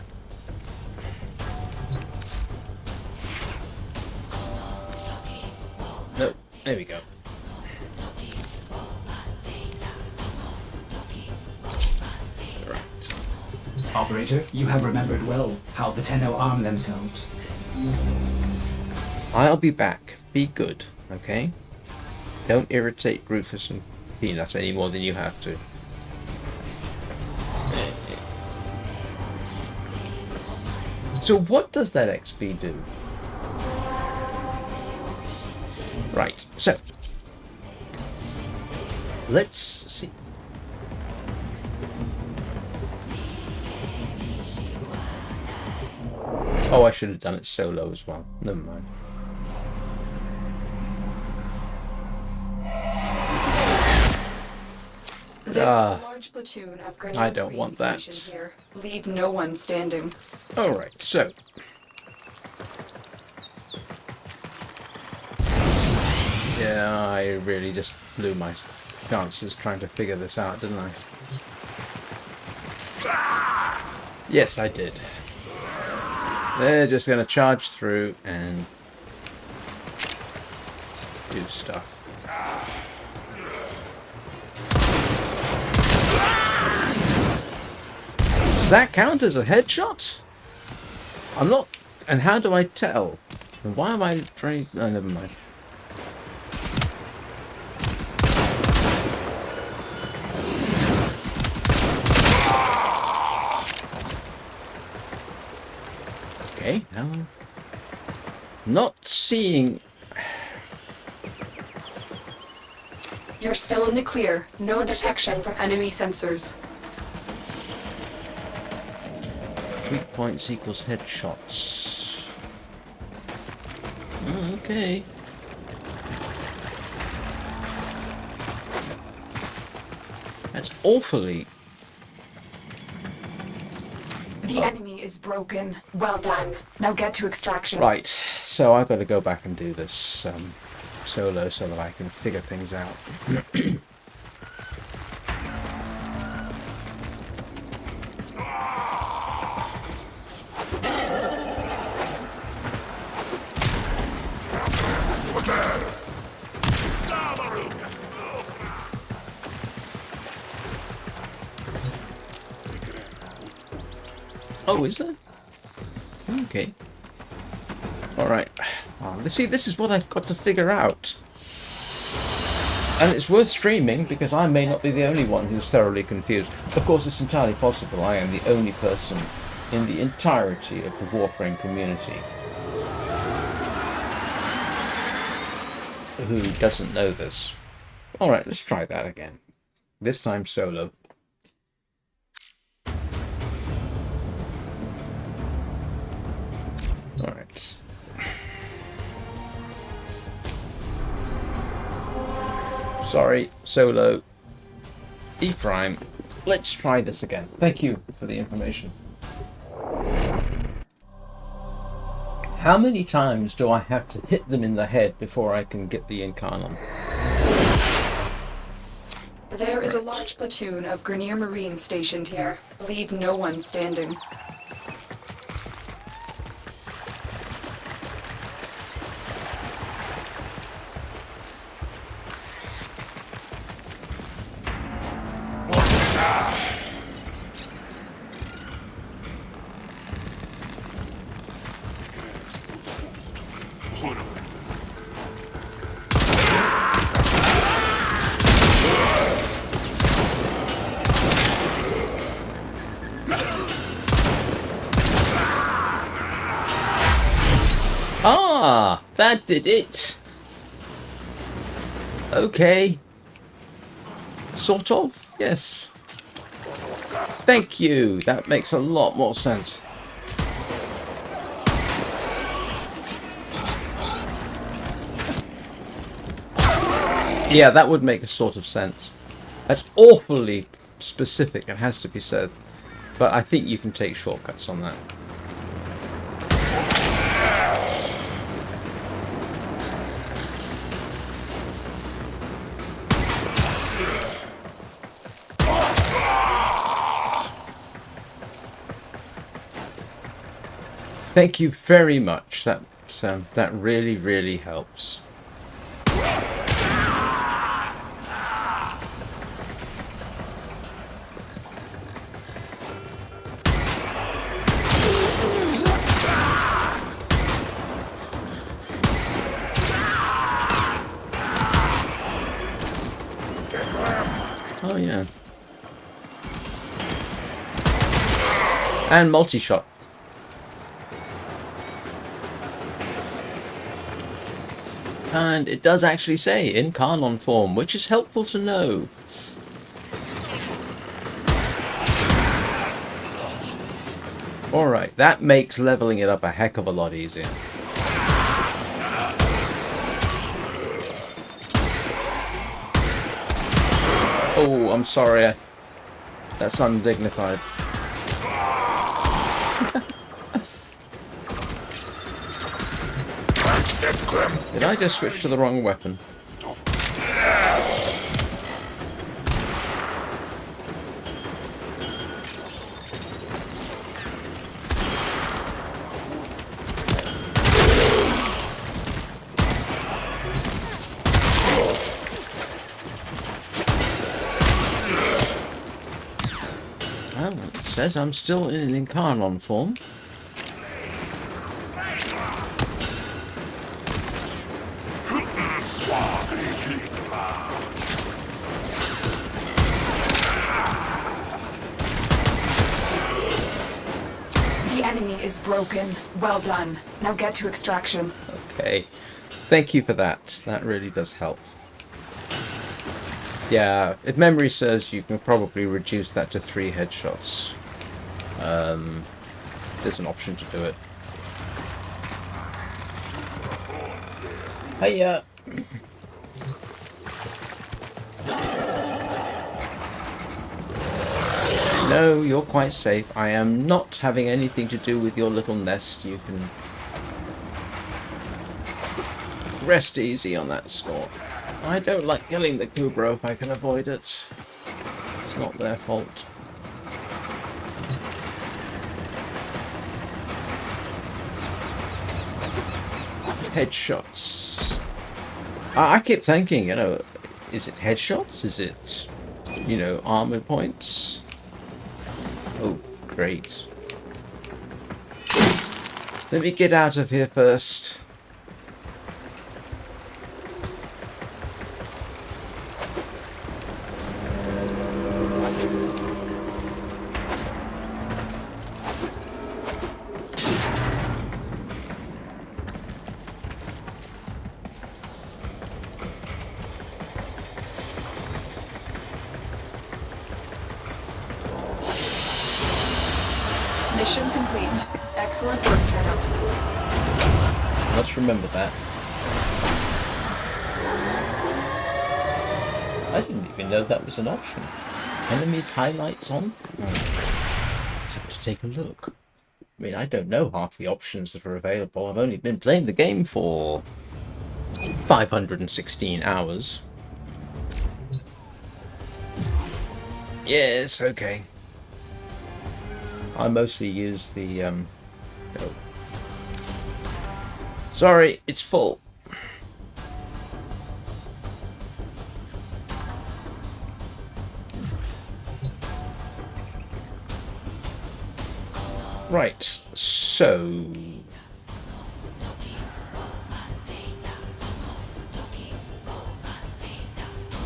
Speaker 1: Nope. There we go. Right.
Speaker 2: Operator, you have remembered well how the Tenno arm themselves.
Speaker 1: I'll be back. Be good, okay? Don't irritate Rufus and Peanut any more than you have to. So what does that XP do? Right, so let's see. Oh, I should have done it solo as well. Never mind.
Speaker 3: There's a large platoon of grenade
Speaker 1: I don't want that.
Speaker 3: stationed here. Leave no one standing.
Speaker 1: Alright, so. Yeah, I really just blew my chances trying to figure this out, didn't I? Yes, I did. They're just going to charge through and do stuff. Does that count as a headshot? I'm not... And how do I tell? And why am I trying... Oh, never mind. Okay, now... Not seeing...
Speaker 3: You're still in the clear. No detection from enemy sensors.
Speaker 1: Weak points equals headshots. Oh, okay. That's awfully...
Speaker 3: The enemy is broken. Well done. Now get to extraction.
Speaker 1: Right, so I've got to go back and do this solo so that I can figure things out. Oh, is there? Okay. Alright. Oh, see, this is what I've got to figure out. And it's worth streaming, because I may not be the only one who's thoroughly confused. Of course, it's entirely possible I am the only person in the entirety of the Warframe community who doesn't know this. Alright, let's try that again. This time solo. Alright. Sorry, solo. E prime. Let's try this again. Thank you for the information. How many times do I have to hit them in the head before I can get the Incarnum?
Speaker 3: There is a large platoon of Grenier Marines stationed here. Leave no one standing.
Speaker 1: Ah, that did it. Okay. Sort of, yes. Thank you. That makes a lot more sense. Yeah, that would make a sort of sense. That's awfully specific, it has to be said. But I think you can take shortcuts on that. Thank you very much. That really, really helps. Oh yeah. And multi-shot. And it does actually say in Carnon form, which is helpful to know. Alright, that makes leveling it up a heck of a lot easier. Oh, I'm sorry. That's undignified. Did I just switch to the wrong weapon? Well, it says I'm still in an Incarnon form.
Speaker 3: The enemy is broken. Well done. Now get to extraction.
Speaker 1: Okay. Thank you for that. That really does help. Yeah, if memory serves, you can probably reduce that to 3 headshots. There's an option to do it. Hiya! No, you're quite safe. I am not having anything to do with your little nest. You can rest easy on that score. I don't like killing the Kubra if I can avoid it. It's not their fault. Headshots. I keep thinking, you know, is it headshots? Is it, you know, armor points? Oh, great. Let me get out of here first.
Speaker 3: Mission complete. Excellent work, Tenno.
Speaker 1: Let's remember that. I didn't even know that was an option. Enemies highlights on? Have to take a look. I mean, I don't know half the options that are available. I've only been playing the game for 516 hours. Yes, okay. I mostly use the, oh. Sorry, it's full. Right, so...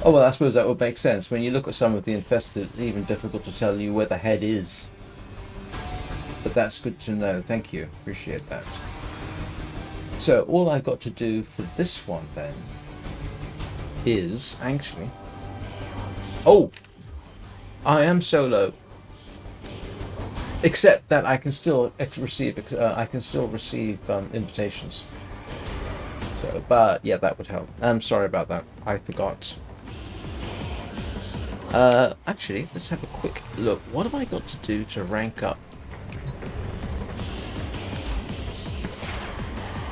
Speaker 1: Oh, well, I suppose that would make sense. When you look at some of the infested, it's even difficult to tell you where the head is. But that's good to know. Thank you. Appreciate that. So all I've got to do for this one then is actually... Oh! I am solo. Except that I can still receive invitations. So, but yeah, that would help. I'm sorry about that. I forgot. Actually, let's have a quick look. What have I got to do to rank up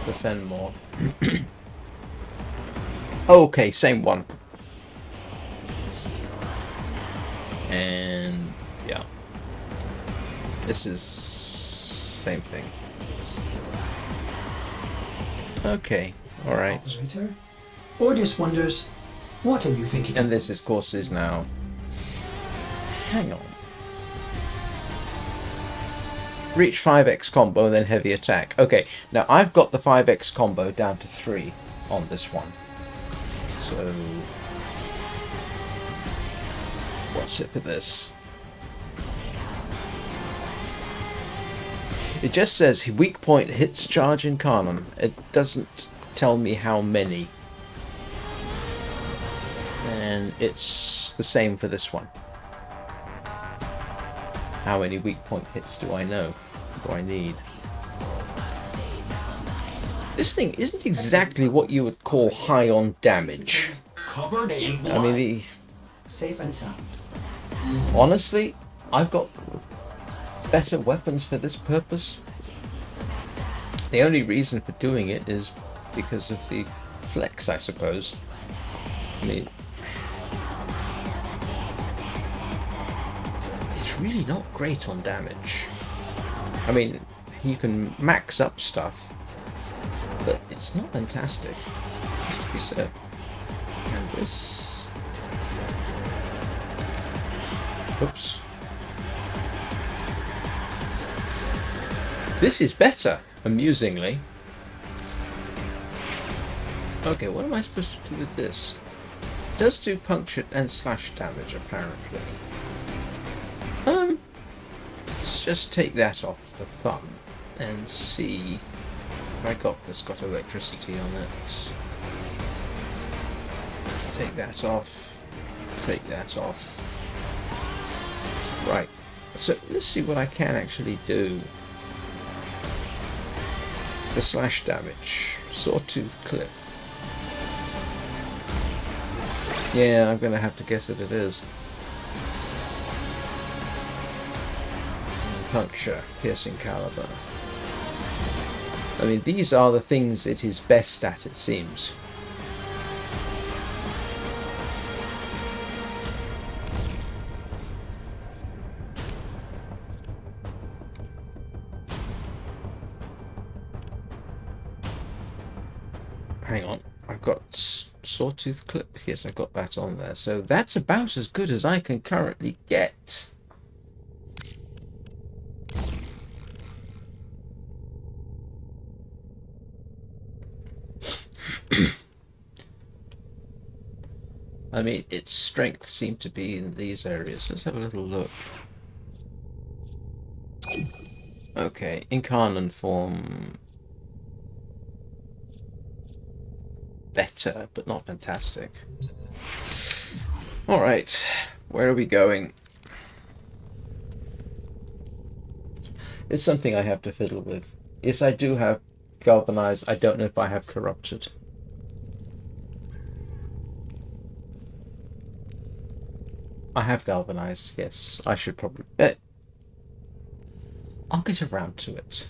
Speaker 1: the Phenmor? Okay, same one. And yeah, this is same thing. Okay, alright.
Speaker 2: Operator? Ordis wonders, what are you thinking?
Speaker 1: And this, of course, is now... Hang on. Reach 5x combo and then heavy attack. Okay, now I've got the 5x combo down to 3 on this one. So... what's it for this? It just says weak point hits charge Incarnum. It doesn't tell me how many. And it's the same for this one. How many weak point hits do I know? Do I need? This thing isn't exactly what you would call high on damage.
Speaker 2: Covered in blood.
Speaker 1: I mean,
Speaker 2: Safe and sound.
Speaker 1: honestly, I've got better weapons for this purpose. The only reason for doing it is because of the flex, I suppose. I mean, it's really not great on damage. I mean, you can max up stuff, but it's not fantastic. Has to be said. And this... oops. This is better, amusingly. Okay, what am I supposed to do with this? It does do puncture and slash damage, apparently. Let's just take that off for fun and see if I got this got electricity on it. Let's take that off. Take that off. Right. So let's see what I can actually do. The slash damage. Sawtooth clip. Yeah, I'm gonna have to guess that it is. Puncture, piercing caliber. I mean, these are the things it is best at, it seems. Hang on, I've got sawtooth clip. Yes, I've got that on there. So that's about as good as I can currently get. I mean, its strength seemed to be in these areas. Let's have a little look. Okay, Incarnate form. Better, but not fantastic. Alright, where are we going? It's something I have to fiddle with. Yes, I do have galvanized. I don't know if I have corrupted. I have galvanized, yes. I should probably... I'll get around to it.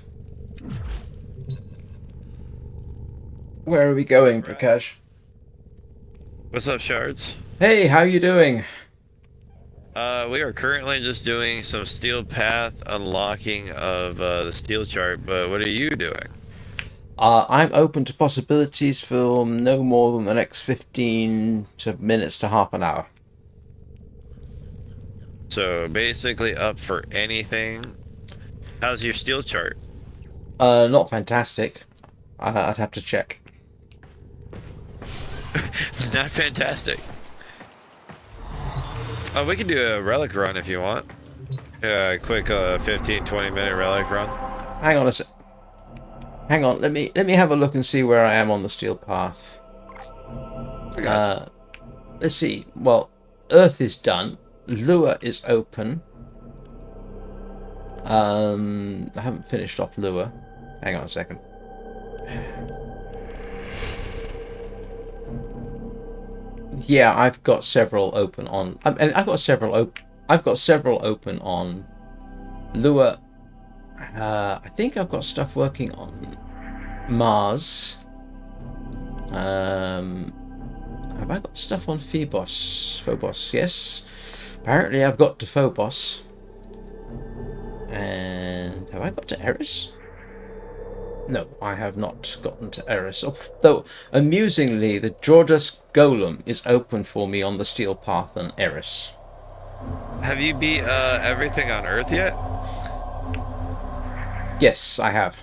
Speaker 1: Where are we going, Prakash?
Speaker 5: What's up, Shards?
Speaker 1: Hey, how you doing?
Speaker 5: We are currently just doing some steel path unlocking of the steel chart, but what are you doing?
Speaker 1: I'm open to possibilities for no more than the next 15 minutes to half an hour.
Speaker 5: So basically up for anything. How's your steel chart?
Speaker 1: Not fantastic. I'd have to check.
Speaker 5: Not fantastic. We can do a relic run if you want. A quick 15-20 minute relic run.
Speaker 1: Hang on a sec. Hang on, let me have a look and see where I am on the steel path. Let's see. Well, Earth is done. Lua is open. I haven't finished off Lua. Hang on a second. Yeah, I've got several open on. And I've got several open on Lua. I think I've got stuff working on Mars. Have I got stuff on Phobos? Yes. Apparently I've got to Phobos. And have I got to Eris? No, I have not gotten to Eris. Though, amusingly, the Jordas Golem is open for me on the Steel Path and Eris.
Speaker 5: Have you beat everything on Earth yet?
Speaker 1: Yes, I have.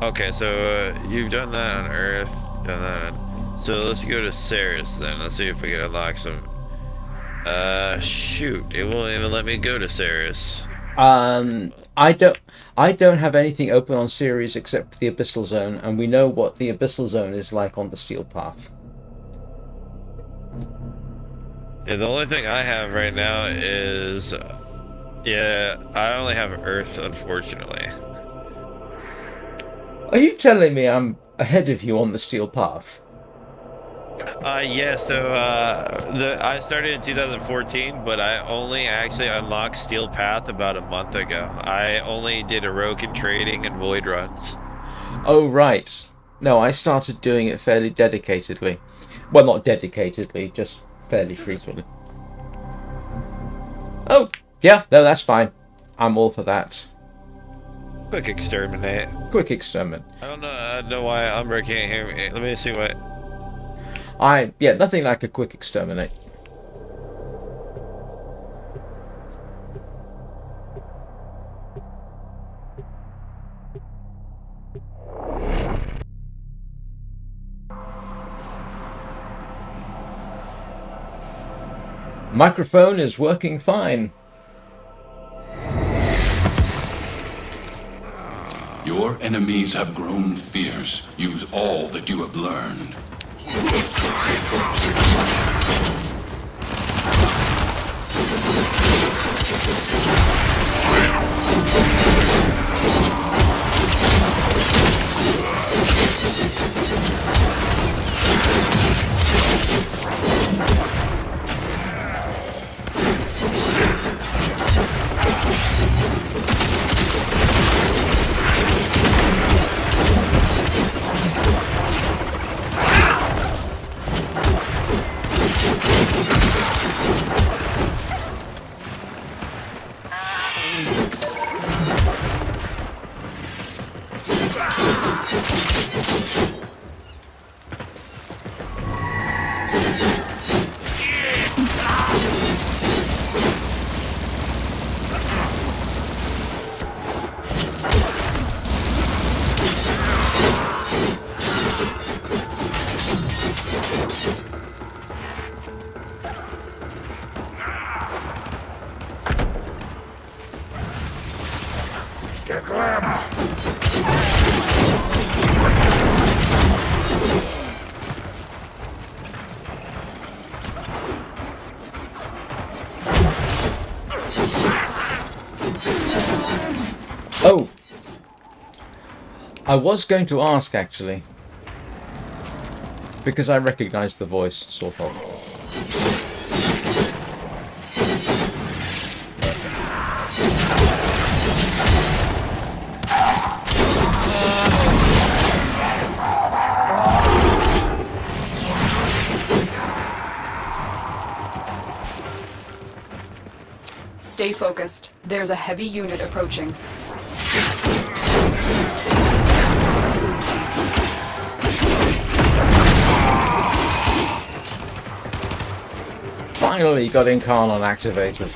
Speaker 5: Okay, so you've done that on Earth, done that on... So let's go to Ceres then. Let's see if we can unlock some... shoot, it won't even let me go to Ceres.
Speaker 1: I don't have anything open on Ceres except for the Abyssal Zone, and we know what the Abyssal Zone is like on the Steel Path.
Speaker 5: Yeah, the only thing I have right now is... yeah, I only have Earth, unfortunately.
Speaker 1: Are you telling me I'm ahead of you on the Steel Path?
Speaker 5: Yeah, so I started in 2014, but I only actually unlocked Steel Path about a month ago. I only did Aroken trading and void runs.
Speaker 1: Oh, right. No, I started doing it fairly dedicatedly. Well, not dedicatedly, just fairly frequently. Oh, yeah, no, that's fine. I'm all for that.
Speaker 5: Quick exterminate.
Speaker 1: Quick exterminate.
Speaker 5: I don't know why Umbra can't hear me. Let me see what...
Speaker 1: Yeah, nothing like a quick exterminate. Microphone is working fine.
Speaker 6: Your enemies have grown fierce. Use all that you have learned.
Speaker 1: Oh! I was going to ask, actually. Because I recognised the voice, sort of.
Speaker 3: Stay focused. There's a heavy unit approaching.
Speaker 1: Finally got Incarnon activated.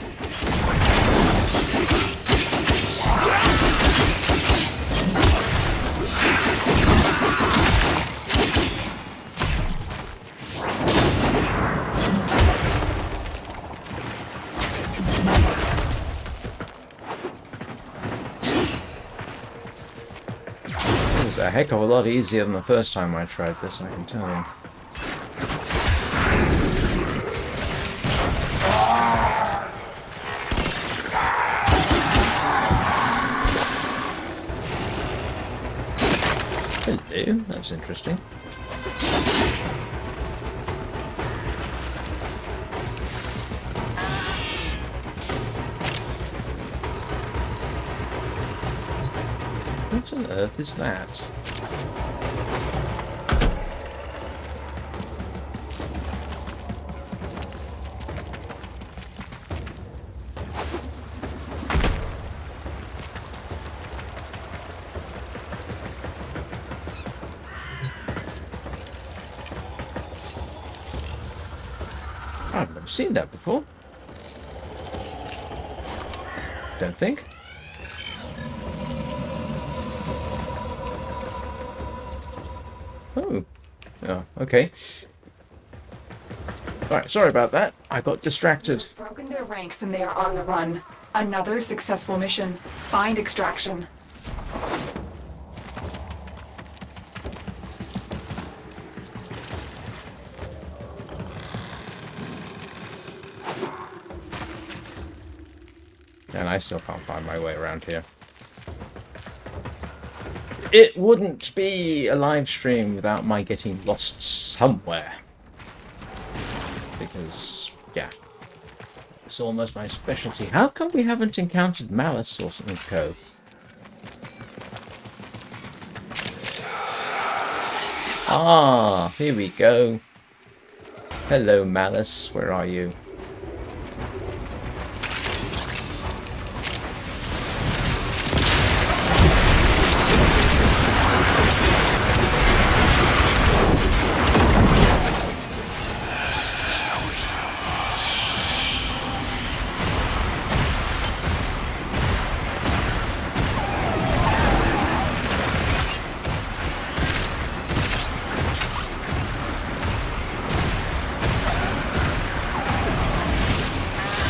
Speaker 1: It was a heck of a lot easier than the first time I tried this, I can tell you. Hello, that's interesting. What on earth is that? I've seen that before. Don't think. Oh. Oh, okay. Alright, sorry about that. I got distracted.
Speaker 3: Broken their ranks and they are on the run. Another successful mission. Find extraction.
Speaker 1: And I still can't find my way around here. It wouldn't be a live stream without my getting lost somewhere. Because, yeah. It's almost my specialty. How come we haven't encountered Malice or something, Co? Ah, here we go. Hello, Malice. Where are you?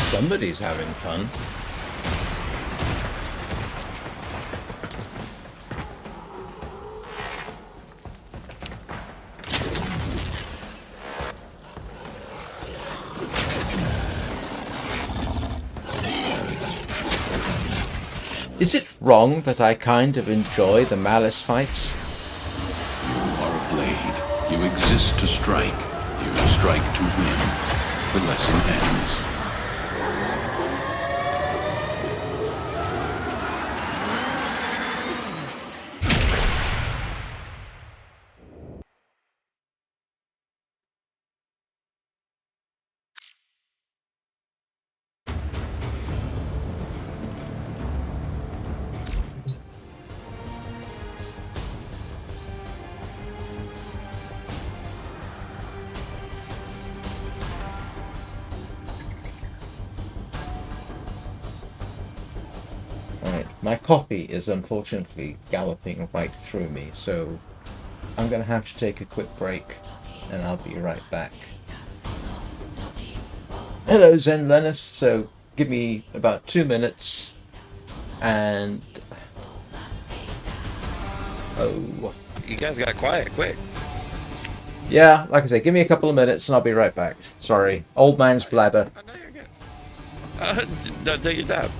Speaker 1: Somebody's having fun. Is it wrong that I kind of enjoy the Malice fights?
Speaker 6: You are a blade. You exist to strike. You strike to win. The lesson ends.
Speaker 1: My copy is unfortunately galloping right through me, so I'm going to have to take a quick break, and I'll be right back. Hello, Zen Lennis. So give me about 2 minutes, and... Oh.
Speaker 5: You guys got quiet quick.
Speaker 1: Yeah, like I say, give me a couple of minutes, and I'll be right back. Sorry. Old man's bladder.
Speaker 5: Oh, no, you're good. No, take your time.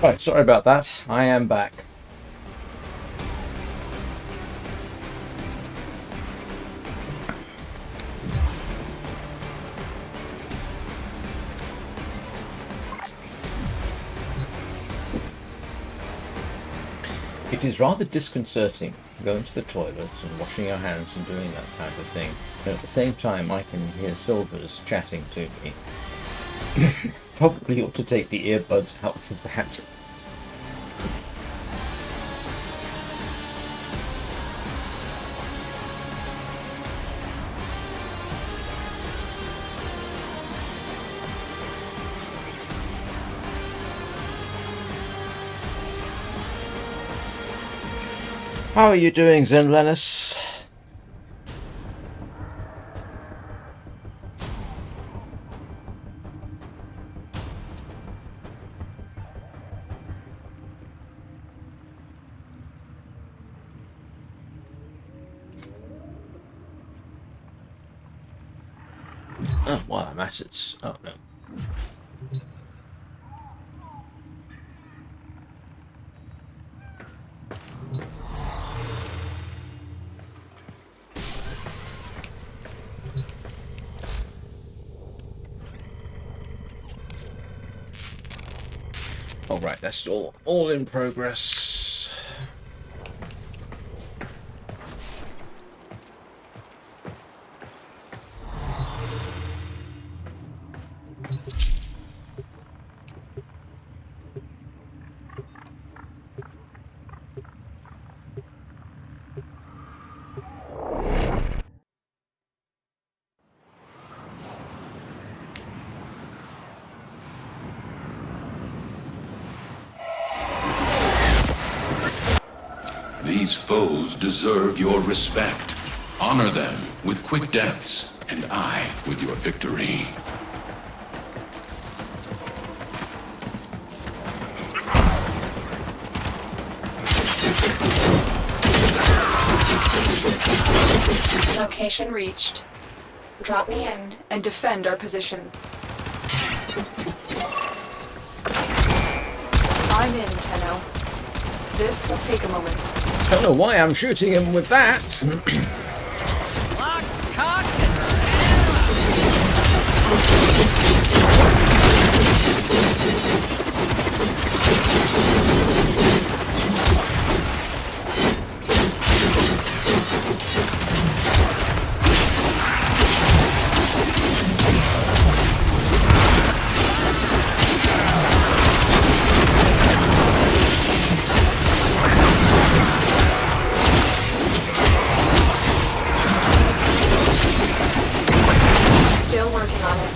Speaker 1: Right, sorry about that. I am back. It is rather disconcerting going to the toilet and washing your hands and doing that kind of thing. And at the same time, I can hear Silvers chatting to me. Probably ought to take the earbuds out for that. How are you doing, Zen Lennis? Oh, while I'm at it. Oh, no. All right, that's all in progress.
Speaker 6: These foes deserve your respect. Honor them with quick deaths, and I with your victory.
Speaker 3: Location reached. Drop me in and defend our position. I'm in, Tenno. This will take a moment.
Speaker 1: Don't know why I'm shooting him with that.
Speaker 7: Lock, cock,
Speaker 3: Still working on it.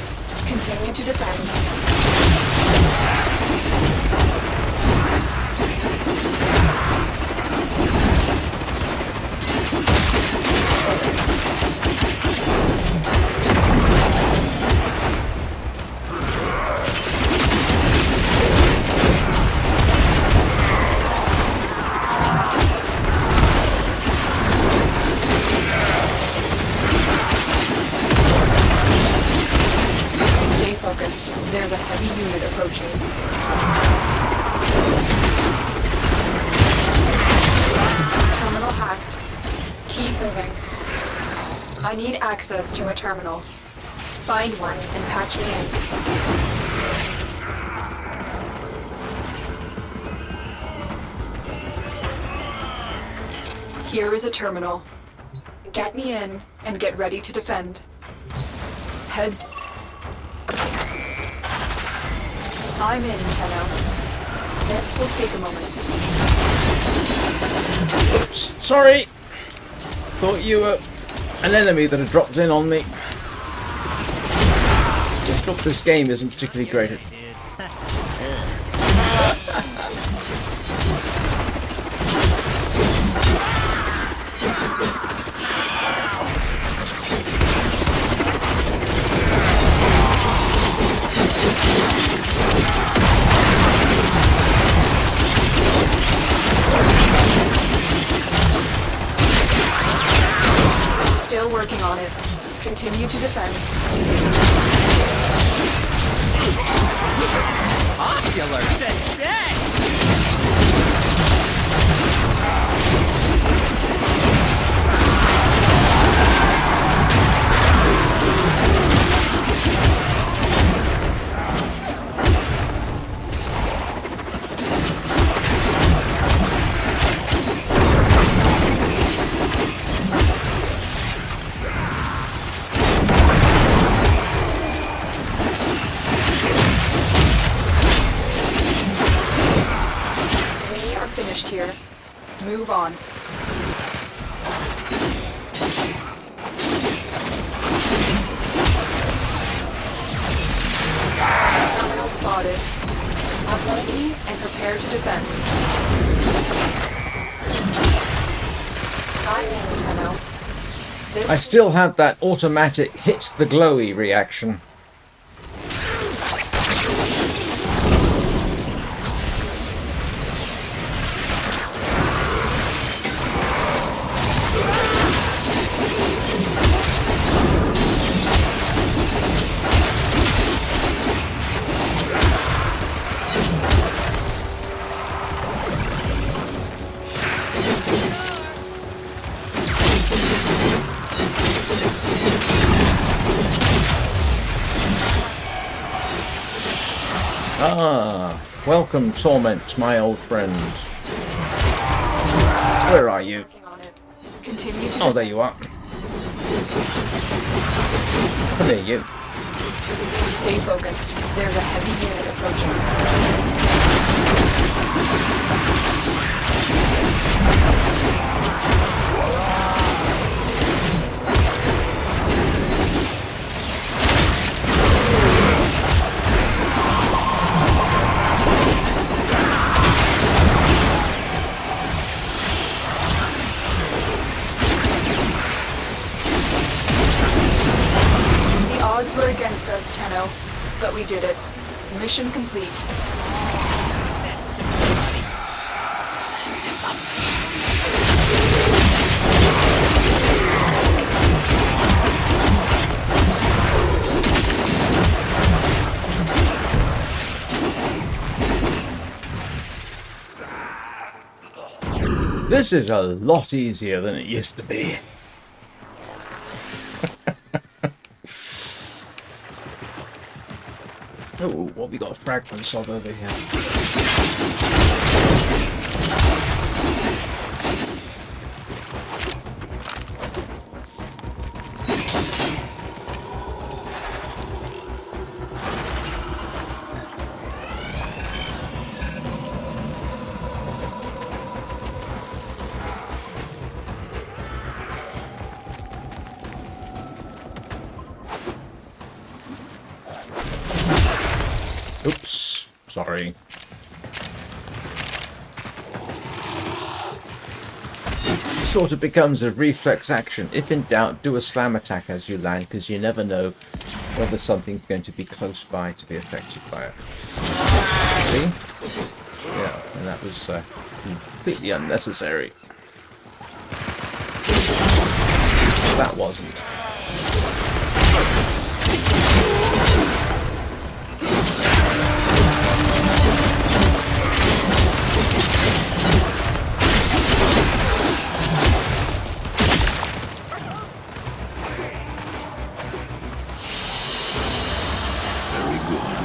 Speaker 3: Continue to defend. Stay focused. There's a heavy unit approaching. Terminal hacked. Keep moving. I need access to a terminal. Find one and patch me in. Here is a terminal. Get me in and get ready to defend. Heads. I'm in, Tenno. This will take a moment.
Speaker 1: Oops, sorry. Thought you were an enemy that had dropped in on me. Look, this game isn't particularly great at.
Speaker 3: Still working on it. Continue to defend.
Speaker 7: ocular today.
Speaker 3: Move on. Terminal spotted. Upload me and prepare to defend. I am Tenno. This
Speaker 1: I still have that automatic hit the glowy reaction. Ah, welcome, Torment, my old friend. Where are you?
Speaker 3: working on it. Continue to
Speaker 1: Oh, there you are. Come here, you.
Speaker 3: stay focused. There's a heavy unit approaching. The odds were against us, Tenno, but we did it. Mission complete.
Speaker 1: This is a lot easier than it used to be. Oh, what we got fragments of over here. Oops, sorry. Sort of becomes a reflex action. If in doubt, do a slam attack as you land, because you never know whether something's going to be close by to be affected by it. See? Yeah, and that was completely unnecessary. That wasn't.
Speaker 6: Very good.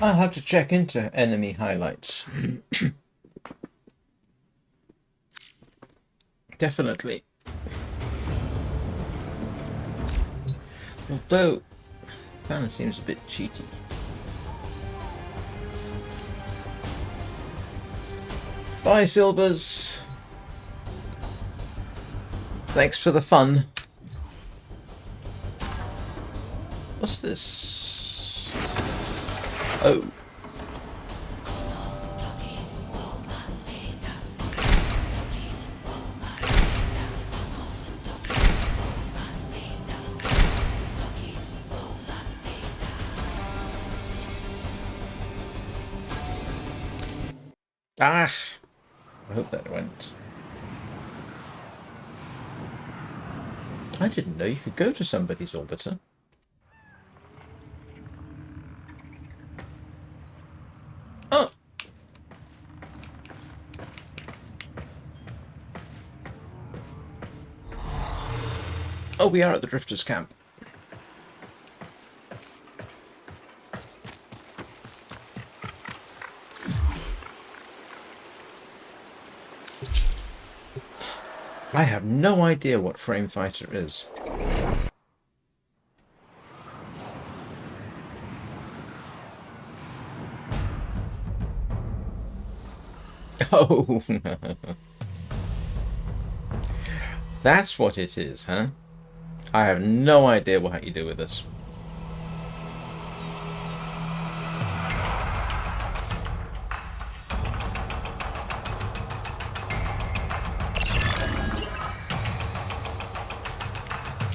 Speaker 1: I'll have to check into enemy highlights. Definitely. Although, kind of seems a bit cheaty. Bye, Silvers. Thanks for the fun. What's this? Oh. Ah! I hope that went. I didn't know you could go to somebody's orbiter. Oh! Oh, we are at the Drifters camp. I have no idea what Frame Fighter is. Oh, that's what it is, huh? I have no idea what you do with this.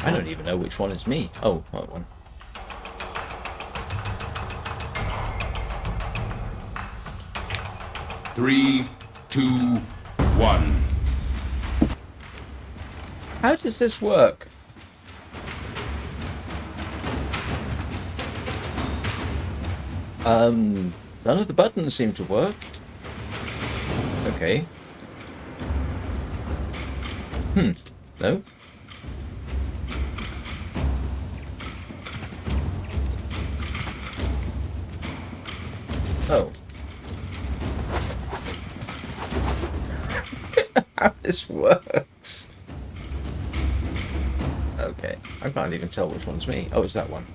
Speaker 1: I don't even know which one is me. Oh, that one.
Speaker 6: Three, two, one.
Speaker 1: How does this work? None of the buttons seem to work. Okay. No. Oh. How this works. Okay. I can't even tell which one's me. Oh, it's that one.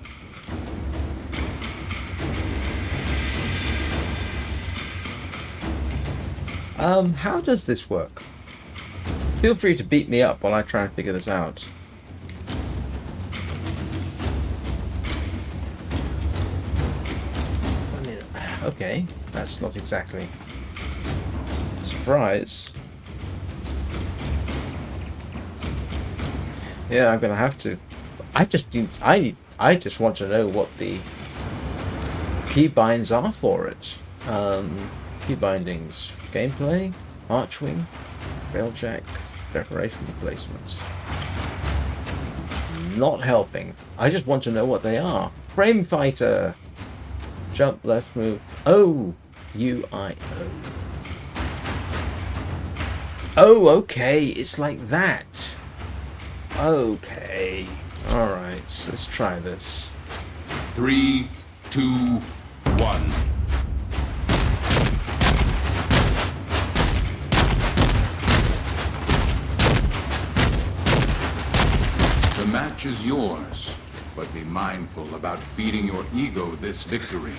Speaker 1: How does this work? Feel free to beat me up while I try and figure this out. I mean, okay, that's not exactly a surprise. Yeah, I'm gonna have to. I just want to know what the keybinds are for it. Key bindings, gameplay, archwing, railjack, preparation, replacement. Not helping. I just want to know what they are. Frame fighter. Jump, left move. Oh, U-I-O. Oh, okay. It's like that. Okay. All right. Let's try this.
Speaker 6: 3, 2, 1. The match is yours, but be mindful about feeding your ego this victory.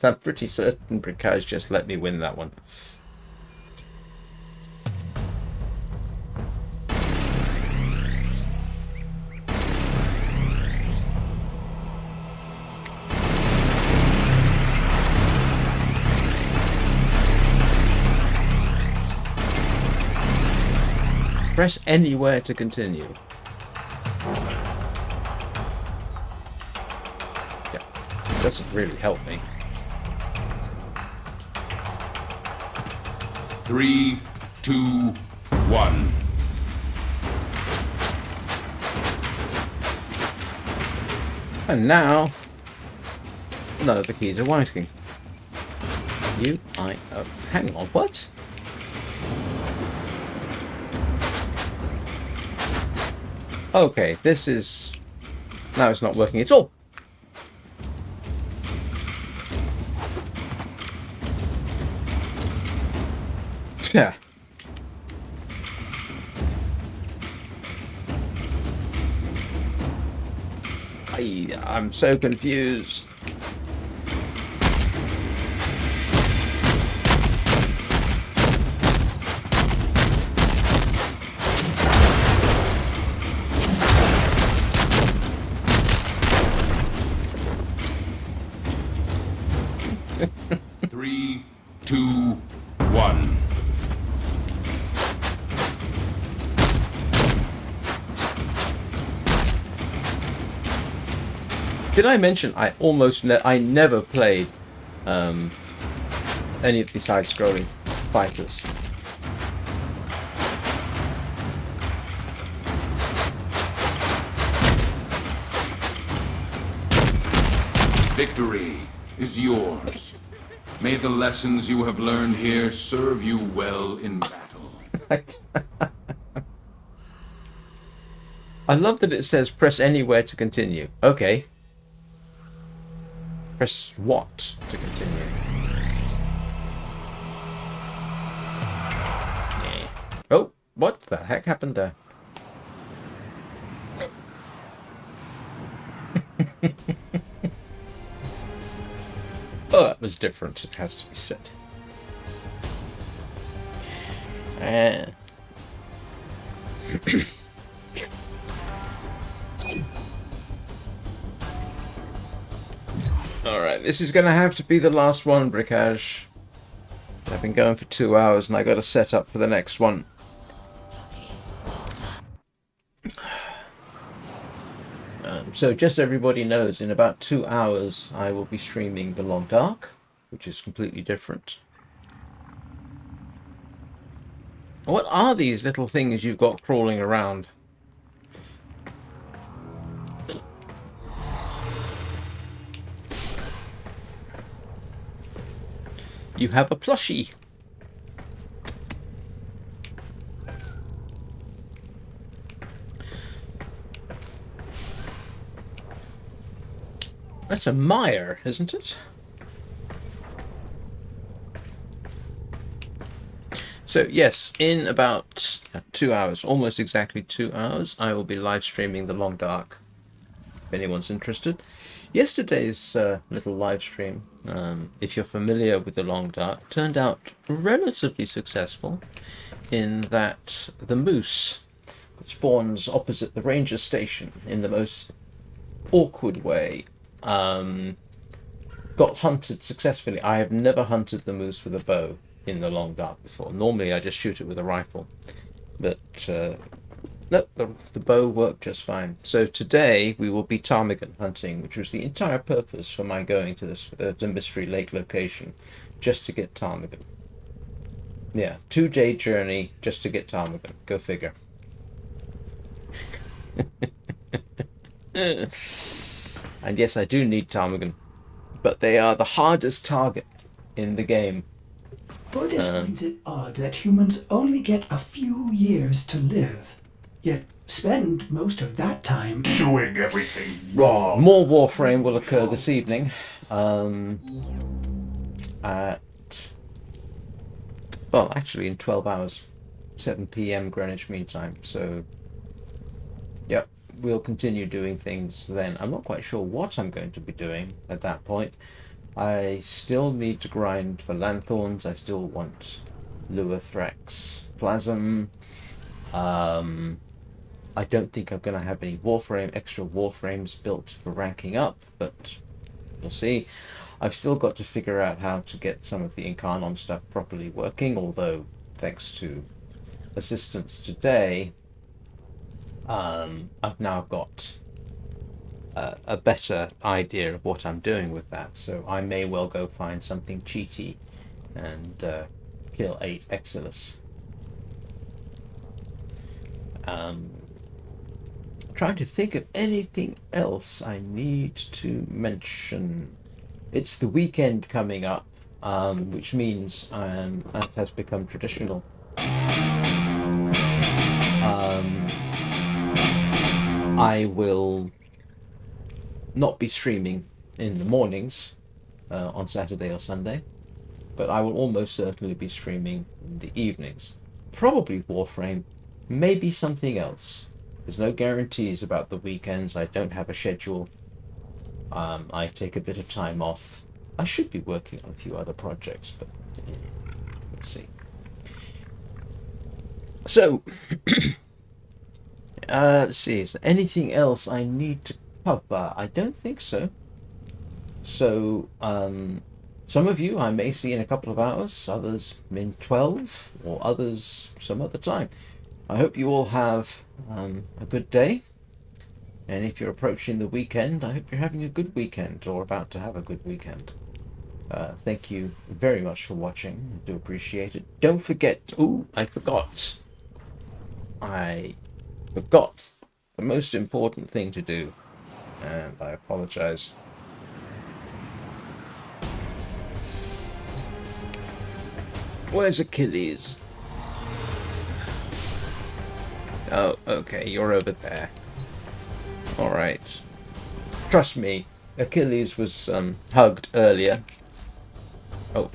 Speaker 1: I'm pretty certain Bricage just let me win that one. Press anywhere to continue. Yeah, doesn't really help me.
Speaker 6: 3, 2, 1.
Speaker 1: And now, none of the keys are working. U-I-O. Hang on, what? Okay, this is... Now it's not working at all. Yeah. I'm so confused.
Speaker 6: Three, two, one.
Speaker 1: Did I mention I I never played any of the side-scrolling fighters?
Speaker 6: Victory is yours. May the lessons you have learned here serve you well in battle.
Speaker 1: I love that it says press anywhere to continue. Okay. Press what to continue? Oh, What the heck happened there? Oh, that was different, it has to be said. Alright, this is going to have to be the last one, Brickage. I've been going for 2 hours and I got to set up for the next one. So just so everybody knows, in about 2 hours I will be streaming The Long Dark, which is completely different. What are these little things you've got crawling around? You have a plushie. That's a mire, isn't it? So yes, in about 2 hours, almost exactly 2 hours, I will be live streaming The Long Dark, if anyone's interested. Yesterday's little live stream, if you're familiar with The Long Dark, turned out relatively successful in that the moose that spawns opposite the ranger station in the most awkward way got hunted successfully. I have never hunted the moose with a bow in The Long Dark before. Normally I just shoot it with a rifle, but no, the bow worked just fine. So today we will be ptarmigan hunting, which was the entire purpose for my going to this the Mystery Lake location, just to get ptarmigan. Yeah, 2-day journey just to get ptarmigan. Go figure. And yes, I do need ptarmigan, but they are the hardest target in the game.
Speaker 2: Jordas finds it odd that humans only get a few years to live, yet spend most of that time
Speaker 6: Doing everything wrong.
Speaker 1: More Warframe will occur this evening at, well, actually in 12 hours, 7 p.m. Greenwich Mean Time. So, yep, we'll continue doing things then. I'm not quite sure what I'm going to be doing at that point. I still need to grind for Lanthorns. I still want Lua Thranx Plasm. I don't think I'm going to have any extra Warframes built for ranking up, but we'll see. I've still got to figure out how to get some of the Incarnon stuff properly working, although thanks to assistance today, I've now got a better idea of what I'm doing with that, so I may well go find something cheaty and kill 8 Achilles. Trying to think of anything else I need to mention. It's the weekend coming up, which means, as has become traditional, I will not be streaming in the mornings on Saturday or Sunday, but I will almost certainly be streaming in the evenings. Probably Warframe, maybe something else. There's no guarantees about the weekends. I don't have a schedule. I take a bit of time off. I should be working on a few other projects, but let's see. So, let's see, is there anything else I need to cover? I don't think so. So, some of you I may see in a couple of hours, others in 12, or others some other time. I hope you all have a good day, and if you're approaching the weekend, I hope you're having a good weekend, or about to have a good weekend. Thank you very much for watching. I do appreciate it. Don't forget, I forgot the most important thing to do, and I apologize. Where's Achilles? Oh, okay, you're over there. Alright. Trust me, Achilles was hugged earlier. Oh.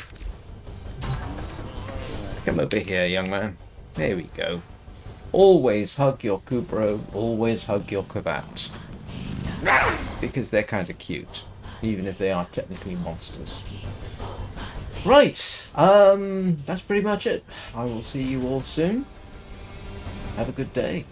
Speaker 1: Come over here, young man. There we go. always hug your Kubro, always hug your Kavat. Because they're kind of cute, even if they are technically monsters. Right, that's pretty much it. I will see you all soon. Have a good day.